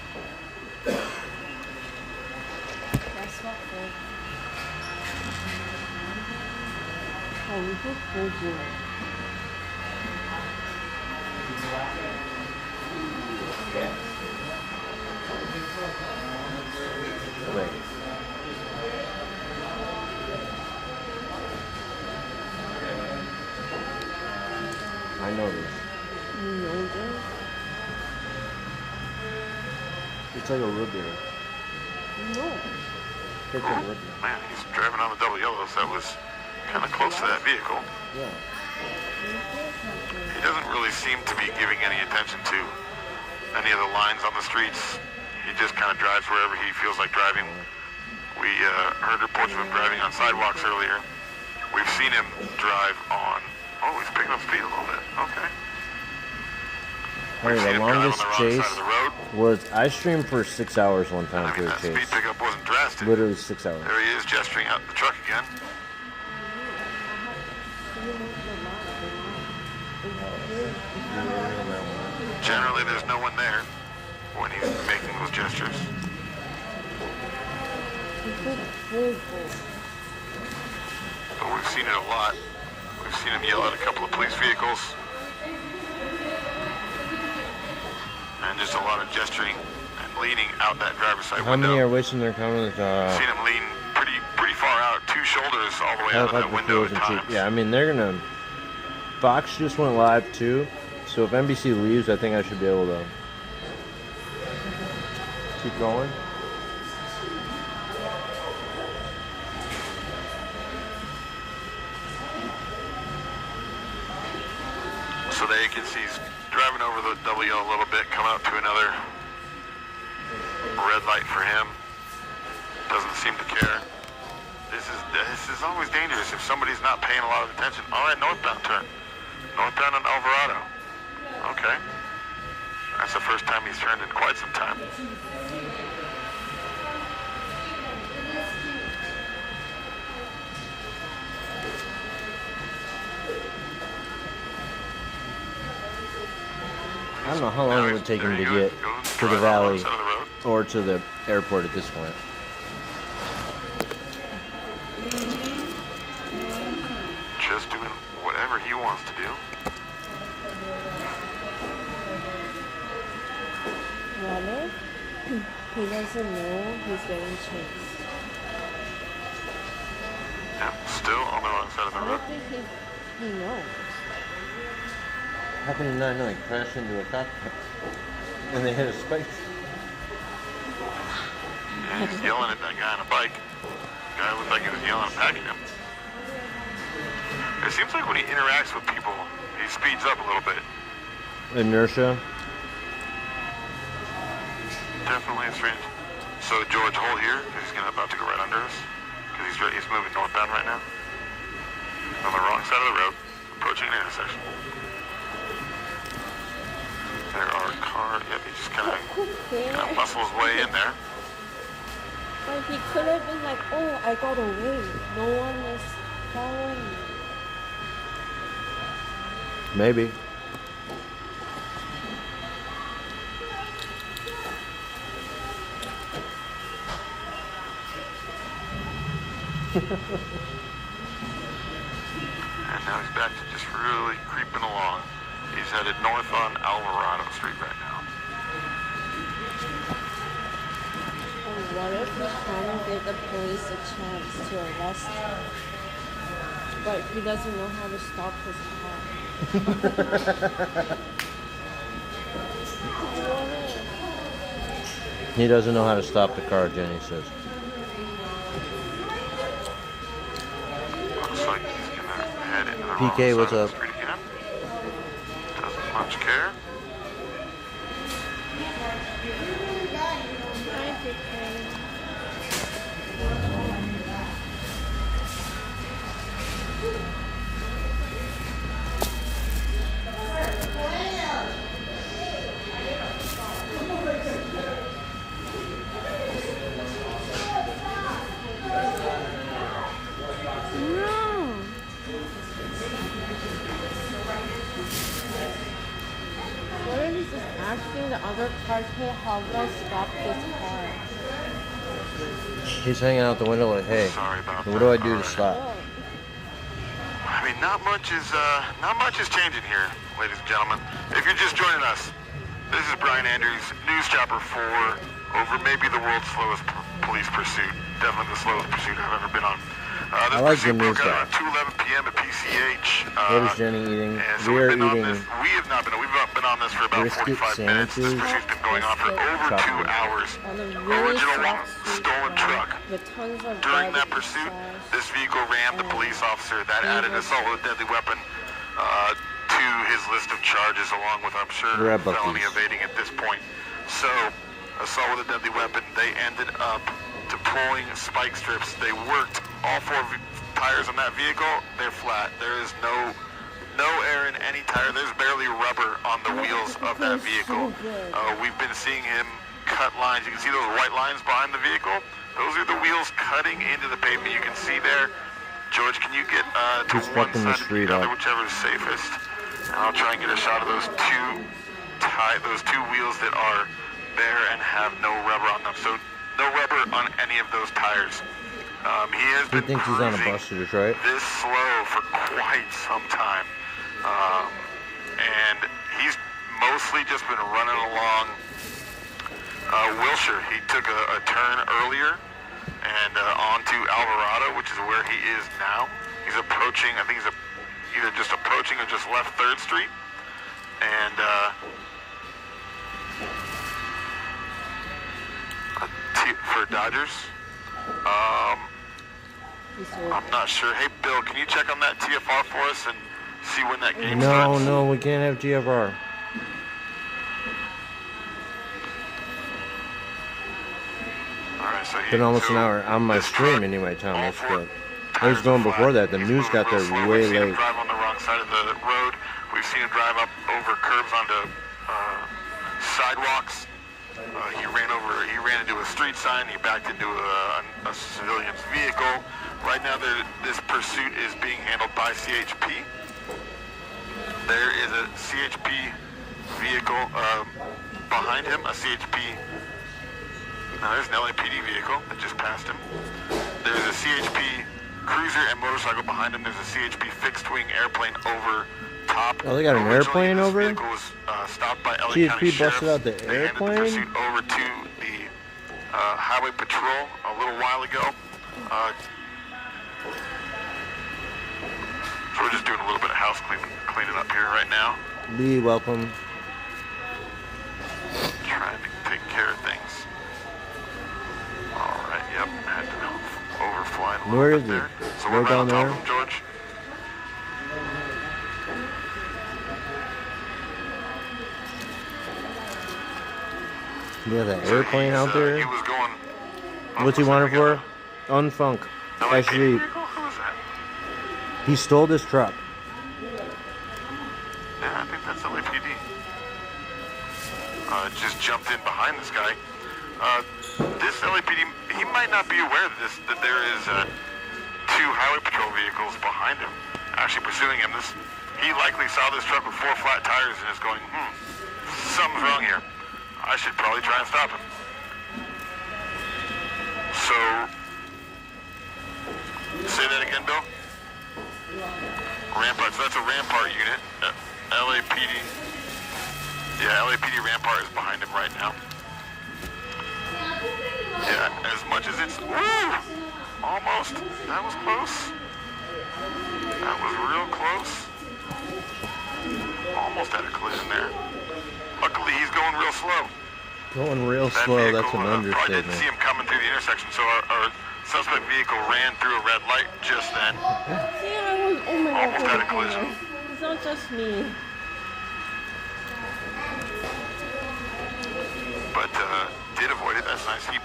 Wait. I know this. You know this? It's like a root beer. No. It's like a root beer. Man, he's driving on the double yellows. That was kind of close to that vehicle. Yeah. He doesn't really seem to be giving any attention to any of the lines on the streets. He just kind of drives wherever he feels like driving. We heard reports of him driving on sidewalks earlier. We've seen him drive on... Oh, he's picking up speed a little bit. Okay. Hey, the longest chase was... I streamed for 6 hours one time for a that chase. speed pickup wasn't drastic. Literally 6 hours. There he is, gesturing out the truck again. Generally, there's no one there when he's making those gestures. But we've seen it a lot. We've seen him yell at a couple of police vehicles. And just a lot of gesturing and leaning out that driver's side window. How many are wasting their comments? Seen him lean pretty far out, 2 shoulders all the way out of that window at times. Yeah, I mean, they're gonna... Fox just went live too, so if NBC leaves, I think I should be able to keep going. So there you can see he's driving over the W a little bit, coming up to another red light for him. Doesn't seem to care. This is always dangerous if somebody's not paying a lot of attention. All right, northbound turn. Northbound on Alvarado. Okay. That's the first time he's turned in quite some time. I don't know how long it would take him to get to the valley or to the airport at this point. Just doing whatever he wants to do. Water? He doesn't know he's getting chased. Yeah, still on the wrong side of the I road. don't think he knows. How can you not know? He crashed into a cop car. And they hit a spike. Yeah, he's yelling at that guy on a bike. The guy looked like he was yelling and packing him. It seems like when he interacts with people, he speeds up a little bit. Inertia. Definitely a strange. So George, hold here, because he's about to go right under us. Because he's moving northbound right now. On the wrong side of the road, approaching an intersection. There are cars. Yep, he just kind of muscle his way in there. But he could have been like, oh, I got away. No one is following me. Maybe. And now he's back to just really creeping along. He's headed north on Alvarado Street right now. What if we kind of give the police a chance to arrest him? But he doesn't know how to stop his car. He doesn't know how to stop the car, Jenny says. Looks like he's gonna head into the PK, wrong what's side of up? the street again. Doesn't much care. Hi, PK. No. What if he's just asking the other car, hey, how do I stop this car? He's hanging out the window like, hey, Sorry about what that. do I do to Alright. stop? Oh. I mean, not much is changing here, ladies and gentlemen. If you're just joining us, this is Brian Andrews, News Chopper 4, over maybe the world's slowest police pursuit. Definitely the slowest pursuit I've ever been on. This I like pursuit the news broke out guy. around 2:11 p.m. at PCH. What is Jenny eating? And so We are we've been on eating this. We've not been on this for about brisket 45 minutes. This sandwiches. pursuit's been going on for over 2 Chocolate. hours. On a really Original soft street stolen truck. with tons of During that barbecue pursuit, sauce. this vehicle rammed the police officer. That added assault with a deadly weapon to his list of charges, along with, I'm sure, Rebel felony piece. evading at this point. So, assault with a deadly weapon. They ended up deploying spike strips. They worked all 4 tires on that vehicle. They're flat. There is no air in any tire. There's barely rubber on the wheels of that vehicle. We've been seeing him cut lines. You can see those white lines behind the vehicle. Those are the wheels cutting into the pavement. You can see there. George, can you get to He's one fucking the side or street the other, up. whichever is safest? And I'll try and get a shot of those two wheels that are there and have no rubber on them. So no rubber on any of those tires. He has He been thinks he's on a cruising bus to Detroit. this slow for quite some time. And he's mostly just been running along Wilshire. He took a turn earlier and onto Alvarado, which is where he is now. He's approaching, I think he's either just approaching or just left 3rd Street. And for Dodgers. I'm not sure. Hey, Bill, can you check on that TFR for us and see when that game starts? No, we can't have GFR. All right, so Been almost an hour on my this stream truck, anyway, Tom. all That's 4 good. tires It was going are flat. before that. The He's news moving got real there slow. way We've seen him late. drive on the wrong side of the road. We've seen him drive up over curbs onto sidewalks. He ran into a street sign. He backed into a civilian's vehicle. Right now, this pursuit is being handled by CHP. There is a CHP vehicle behind him, a CHP. Now there's an LAPD vehicle that just passed him. There's a CHP cruiser and motorcycle behind him. There's a CHP fixed-wing airplane over top. Oh, they got an Originally, airplane this over? vehicle was stopped by LA CHP County busted sheriffs. out the They handed the airplane? pursuit over to the highway patrol a little while ago. So we're just doing a little bit of house cleaning up here right now. Lee, welcome. Trying to take care of things. All right, yep, had to overfly a little Where bit is there. it? So Right we're right down on top there? of him, George. You have that airplane out there? He was going. What's he wanted for? Unfunk. Actually, Who was that? he stole this truck. Yeah, I think that's LAPD. Just jumped in behind this guy. This LAPD, he might not be aware of this, that there is 2 highway patrol vehicles behind him, actually pursuing him. He likely saw this truck with 4 flat tires and is going, something's wrong here. I should probably try and stop him. So, say that again, Bill? Rampart, so that's a Rampart unit. LAPD. Yeah, LAPD Rampart is behind him right now. Yeah, as much as it's... Woo! Almost. That was close. That was real close. Almost had a collision there. Luckily, he's going real slow. Going real slow, vehicle, that's an probably didn't understatement. see him coming through the intersection, so our suspect vehicle ran through a red light just then. See, I was, oh my Almost had a collision. It's not just me. But did avoid it. That's nice. He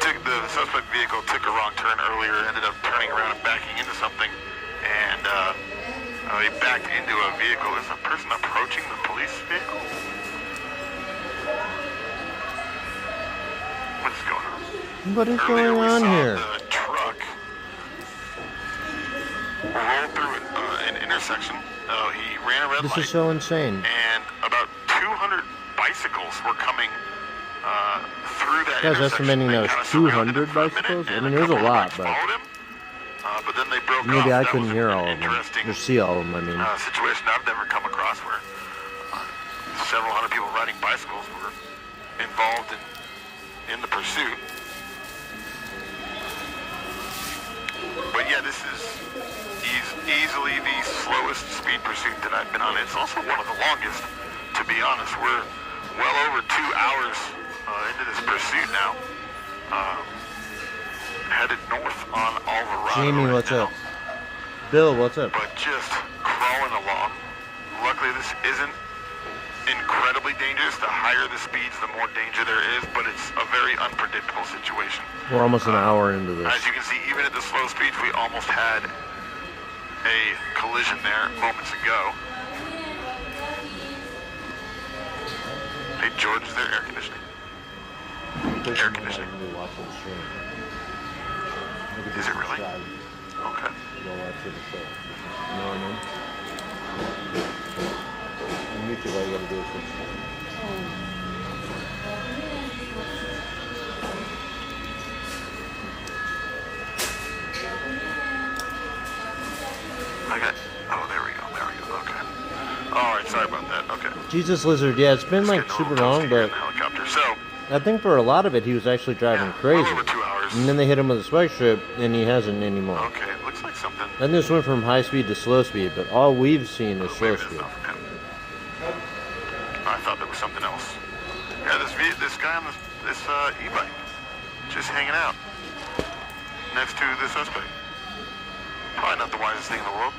took the suspect vehicle took a wrong turn earlier, ended up turning around and backing into something, and he backed into a vehicle. There's a person approaching the police vehicle. What's going on? What is Earlier, going on we saw here? the truck roll through an intersection. He ran a red This light. is so insane. And about 200 bicycles were coming through that Guys, intersection. estimating They that was kinda surrounded 200 him for a minute, bicycles? I and mean, a there's a couple of lot, bikes but followed him, but then they broke maybe off. I That couldn't was hear an all of them. interesting Or see all of them, I mean. situation I've never come across where several hundred people riding bicycles were involved in the pursuit. But yeah, this is easily the slowest speed pursuit that I've been on. It's also one of the longest, to be honest. We're well over 2 hours into this pursuit now. Headed north on Alvarado. Jamie, what's up? Bill, what's up? But just crawling along. Luckily, this isn't incredibly dangerous. The higher the speeds, the more danger there is, but it's a very unpredictable situation. We're almost an hour into this. As you can see, even at the slow speeds, we almost had a collision there moments ago. Hey, George, is there air conditioning? Air conditioning. Is it really? Okay. YouTube, all you gotta do is Okay. Oh, there we go. Okay. All right. Sorry about that. Okay. Jesus Lizard, yeah, it's been like Getting a super little long, toasty here in but the helicopter. So, I think for a lot of it, he was actually driving yeah, crazy. well over 2 hours. And then they hit him with a spike strip, and he hasn't anymore. Okay. Looks like something. And this went from high speed to slow speed, but all we've seen is slow Maybe that's speed. not from him. I thought there was something else. Yeah, this guy on this e-bike, just hanging out next to the suspect. Probably not the wisest thing in the world.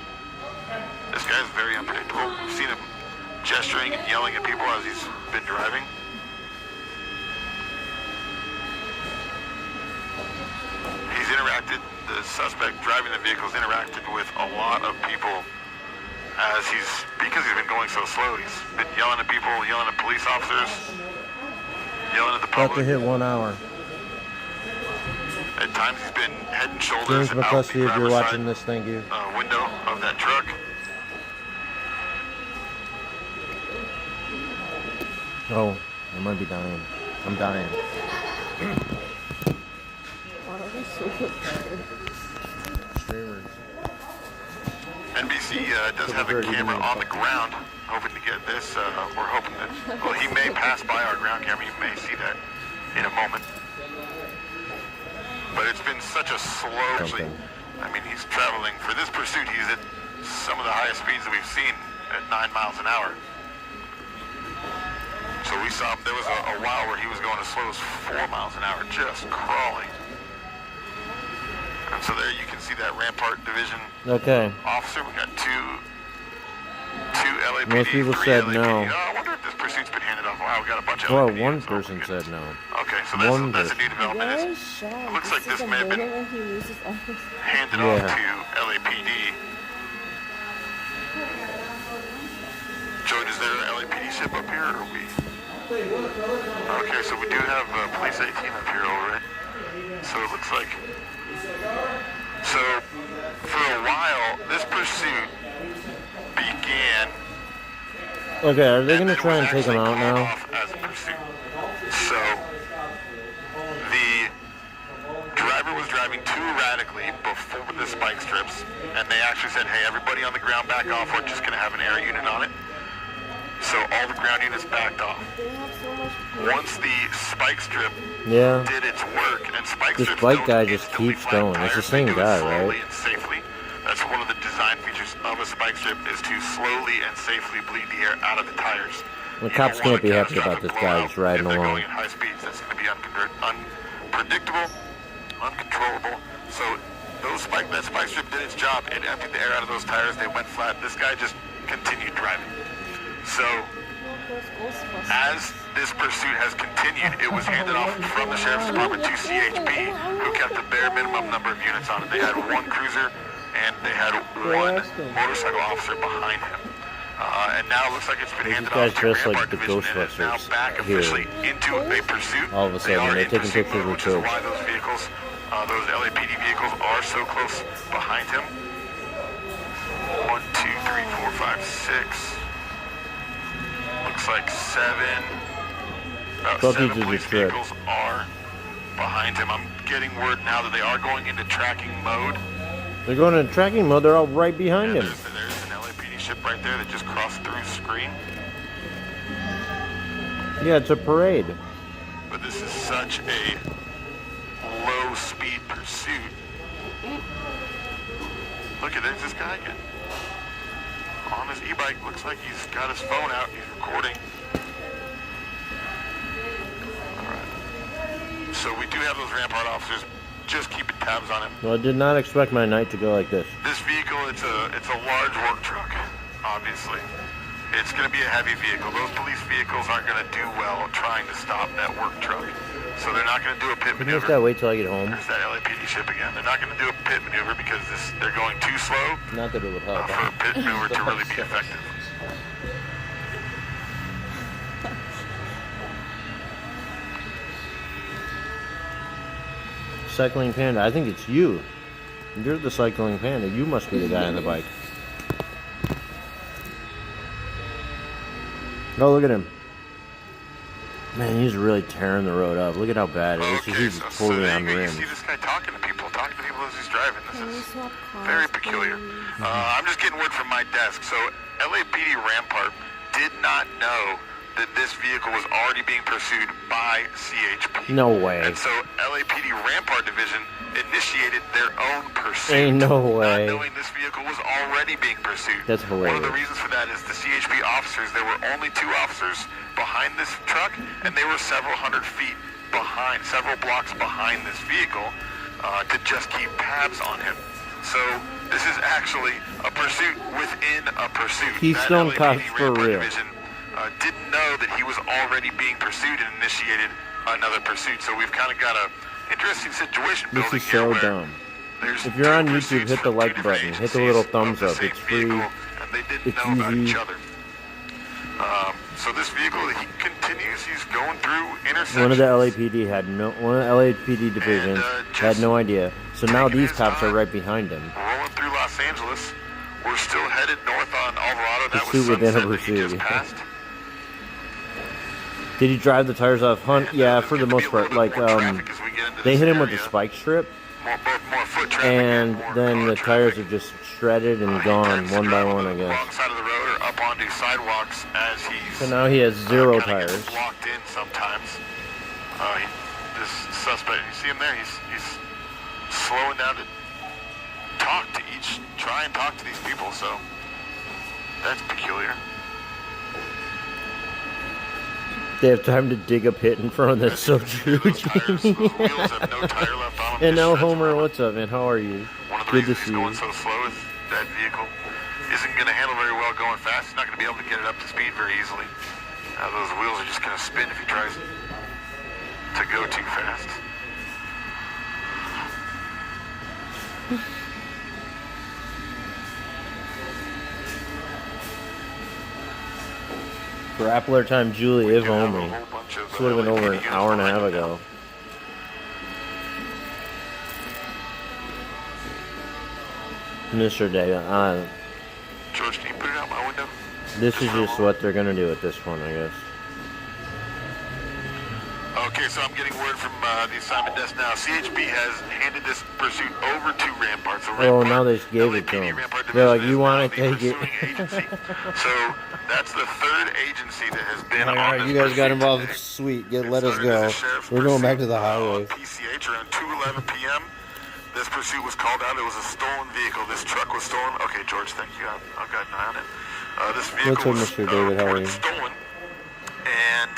This guy is very unpredictable. We've seen him gesturing and yelling at people as he's been driving. He's interacted, the suspect driving the vehicle has interacted with a lot of people because he's been going so slow. He's been yelling at people, yelling at police officers, yelling at the About to public. hit 1 hour. At times he's been head and shoulders James out the McCluskey, if you're driver's watching side this, thank you. window of that truck. Oh, I might be dying. I'm dying. Why are we so prepared? Streamers. NBC does have a camera on the ground, hoping to get this. We're hoping that, well, he may pass by our ground camera. You may see that in a moment. But it's been such a slow, actually, I mean, he's traveling, for this pursuit, he's at some of the highest speeds that we've seen at 9 miles an hour. So we saw, there was a while where he was going as slow as 4 miles an hour, just crawling. And so there you can see that Rampart Division officer. We got two LAPD, most people 3 said LAPD. no. I wonder if this pursuit's been handed off. Wow, we got a bunch of Well, LAPD. one person said no. Okay, so that's a new development. Very It sharp. looks like this may have been handed off to LAPD. Joe, is there an LAPD ship up here, or are we? Okay, so we do have police 18 up here, all right. So it looks like. So for a while, this pursuit began. Okay, are they going to try and take him out now? As a pursuit. So the driver was driving too erratically before the spike strips, and they actually said, "Hey, everybody on the ground, back off. We're just going to have an air unit on it." So all the ground units backed off. Once the spike strip did its work, and spike strips bike guy just keeps going. It's the same guy, right? And safely. That's one of the design features of a spike strip, is to slowly and safely bleed the air out of the tires. The cops can't be happy about this guy just riding along. Going at high speeds, that's going to be unpredictable, uncontrollable. So that spike strip did its job. It emptied the air out of those tires. They went flat. This guy just continued driving. So, as this pursuit has continued, it was handed off from the Sheriff's Department to CHP, who kept the bare minimum number of units on it. They had 1 cruiser, and they had 1 motorcycle officer behind him. And now it looks like it's been handed off to Rampart Division, and it's now back officially into a pursuit. All of a sudden, they're taking pictures with which is why those vehicles, those LAPD vehicles are so close behind him. 1, 2, 3, 4, 5, 6. Looks like 7 police vehicles are behind him. I'm getting word now that they are going into tracking mode. They're going into tracking mode. They're all right behind him. There's an LAPD ship right there that just crossed through screen. Yeah, it's a parade. But this is such a low-speed pursuit. Look at, there's this guy again. On his e-bike, looks like he's got his phone out, he's recording. Alright. So we do have those Rampart officers just keeping tabs on him. Well, I did not expect my night to go like this. This vehicle, it's a large work truck, obviously. It's going to be a heavy vehicle. Those police vehicles aren't going to do well trying to stop that work truck. So they're not going to do a pit maneuver. Just gotta wait till I get home. There's that LAPD ship again. They're not going to do a pit maneuver because they're going too slow. Not that it would help. For a pit maneuver to really be effective. Cycling Panda, I think it's you. You're the Cycling Panda. You must be the guy on the bike. Oh, look at him. Man, he's really tearing the road up. Look at how bad it is. He's fully on rims. You see this guy talking to people as he's driving. This is very peculiar. I'm just getting word from my desk. So LAPD Rampart did not know that this vehicle was already being pursued by CHP. No way. And so LAPD Rampart Division initiated their own pursuit. Ain't no way. Not knowing this vehicle was already being pursued. That's hilarious. One of the reasons for that is the CHP officers, there were only 2 officers behind this truck, and they were several hundred feet behind, several blocks behind this vehicle to just keep tabs on him. So this is actually a pursuit within a pursuit. Keystone Cops for real. Division didn't know that he was already being pursued and initiated another pursuit. So we've kind of got a interesting situation building here. This is so dumb. If you're on YouTube, hit the like button. Hit the little thumbs up. It's free. And they didn't know about each other. So this vehicle, he continues. He's going through intersections. One of the LAPD divisions had no idea. So now these cops are right behind him. Rolling through Los Angeles. We're still headed north on Alvarado. That was within a Sunset that he pursuit. just passed. Did he drive the tires off? Hunt? Yeah, for the most part. Like, they hit him with the spike strip, and then the tires are just shredded and gone one by one, I guess. Wrong side of the road or up onto sidewalks as he's. So now he has 0 tires. Blocked in sometimes. This suspect, you see him there? He's slowing down to try and talk to these people, so that's peculiar. They have time to dig a pit in front of that so true. Those wheels have no tire left on them. And now Homer, what's up, man? How are you? Good to see you. Going so slow is that vehicle isn't going to handle very well going fast. He's not going to be able to get it up to speed very easily. Those wheels are just going to spin if he tries to go too fast. Grappler time, Julie, if only. This would have been over an hour and a half ago. Mr. Day, George, can you put it out my window? This is just what they're gonna do at this point, I guess. Okay, so I'm getting word from the assignment desk now. CHP has handed this pursuit over to Rampart. So Rampart, now they gave it to him. They're like, you want to take it? So that's the third agency that has been on alright, this you guys got pursuit involved. today. Sweet, let us go. We're going back to the highway. PCH around 2:11 p.m. This pursuit was called out. It was a stolen vehicle. This truck was stolen. Okay, George, thank you. I've got an eye on it. This vehicle What's up, Mr. David? How are you? Stolen, and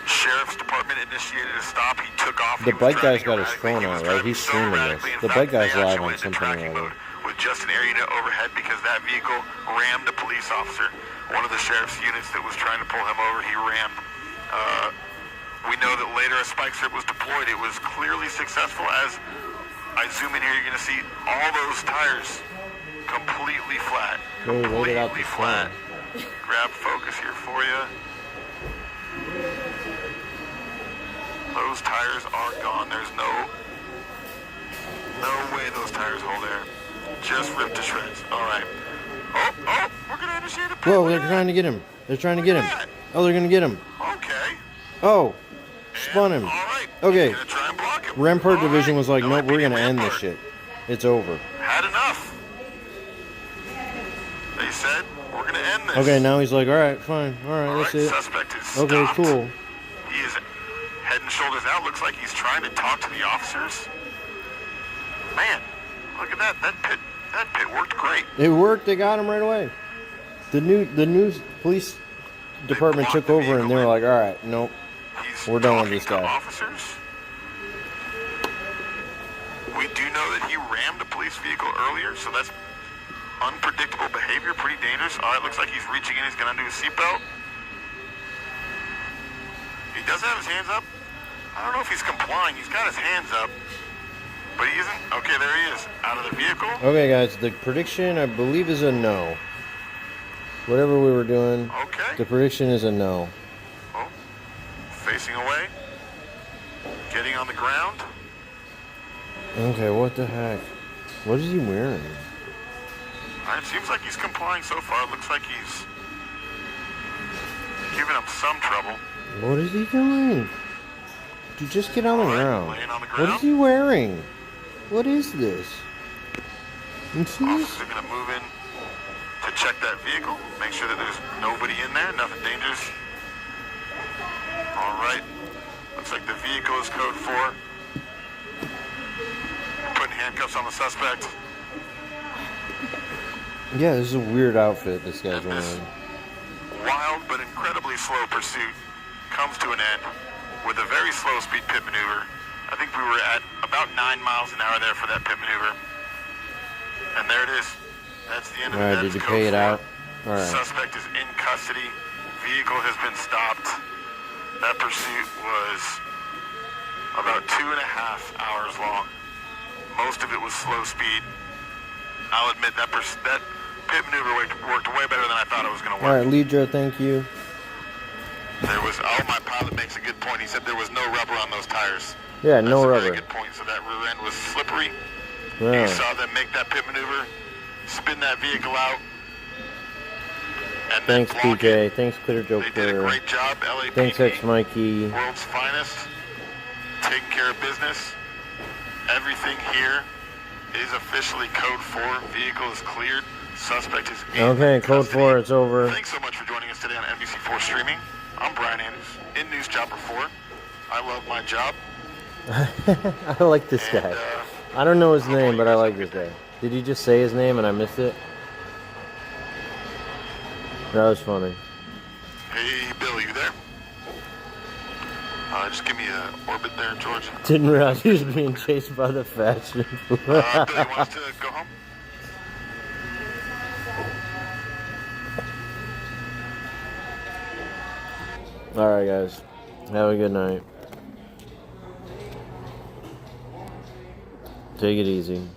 Sheriff's Department initiated a stop. He took off. The bike guy's got his phone out, right? He's streaming this. The bike guy's live on something or other. With just an area overhead because that vehicle rammed a police officer. One of the sheriff's units that was trying to pull him over, he rammed. We know that later a spike strip was deployed. It was clearly successful. As I zoom in here, you're going to see all those tires completely flat. Completely flat. Grab focus here for you. Those tires are gone. There's no way those tires hold air. Just ripped to shreds. All right. Oh, we're going to initiate a pit. Whoa, they're trying to get him. They're trying to get him. Oh, they're going to get him. Okay. Oh, spun him. All right. Okay. Gonna try and block him. Rampart Division right. was like, nope, we're going to LAPD end this Rampart. shit. It's over. Had enough. They said, we're going to end this. Okay, now he's like, all right, fine. All right, that's it. Suspect is Okay, stopped. cool. He is head and shoulders out. Looks like he's trying to talk to the officers. Man, look at that. That pit worked great. It worked. They got him right away. The new police department took over, and they were like, all right, nope. We're done with this guy. Officers. We do know that he rammed a police vehicle earlier, so that's unpredictable behavior, pretty dangerous. All right, looks like he's reaching in. He's going to undo his seatbelt. He does have his hands up. I don't know if he's complying. He's got his hands up, but he isn't. Okay, there he is, out of the vehicle. Okay, guys, the prediction, I believe, is a no. Whatever we were doing, Okay. the prediction is a no. Oh, facing away. Getting on the ground. Okay, what the heck? What is he wearing? All right, seems like he's complying so far. It looks like he's giving him some trouble. What is he doing? Dude, just get on the ground. Laying on the What ground. is he wearing? What is this? You see this? Officers are going to move in to check that vehicle, make sure that there's nobody in there, nothing dangerous. All right. Looks like the vehicle is code 4. Putting handcuffs on the suspect. Yeah, this is a weird outfit this guy's And this wearing. wild but incredibly slow pursuit comes to an end with a very slow speed pit maneuver. I think we were at about 9 miles an hour there for that pit maneuver. And there it is. That's the end of All right, that. did you It's pay code it 4. out? All right. Suspect is in custody. Vehicle has been stopped. That pursuit was about 2.5 hours long. Most of it was slow speed. I'll admit that pit maneuver worked way better than I thought it was going to All work. right, Lidra, thank you. There was, my pilot makes a good point. He said there was no rubber on those tires. Yeah, That's no a rubber. very good point. So that rear end was slippery. Yeah. You saw them make that pit maneuver, spin that vehicle out, and Thanks, then block PJ. it. Thanks, Clear They did a Joker. great job. LAPD, Thanks, X Mikey. world's finest, taking care of business. Everything here is officially code 4. Vehicle is cleared. Suspect is in Okay, code custody. 4, it's over. Thanks so much for joining us today on NBC4 Streaming. I'm Brian Andrews in News Chopper 4. I love my job. I like this And guy. I don't know his name, but I like this guy. Did he just say his name and I missed it? That was funny. Hey, Bill, you there? Just give me an orbit there, George. Didn't realize he was being chased by the fashion. Billy wants to go home? Alright, guys. Have a good night. Take it easy.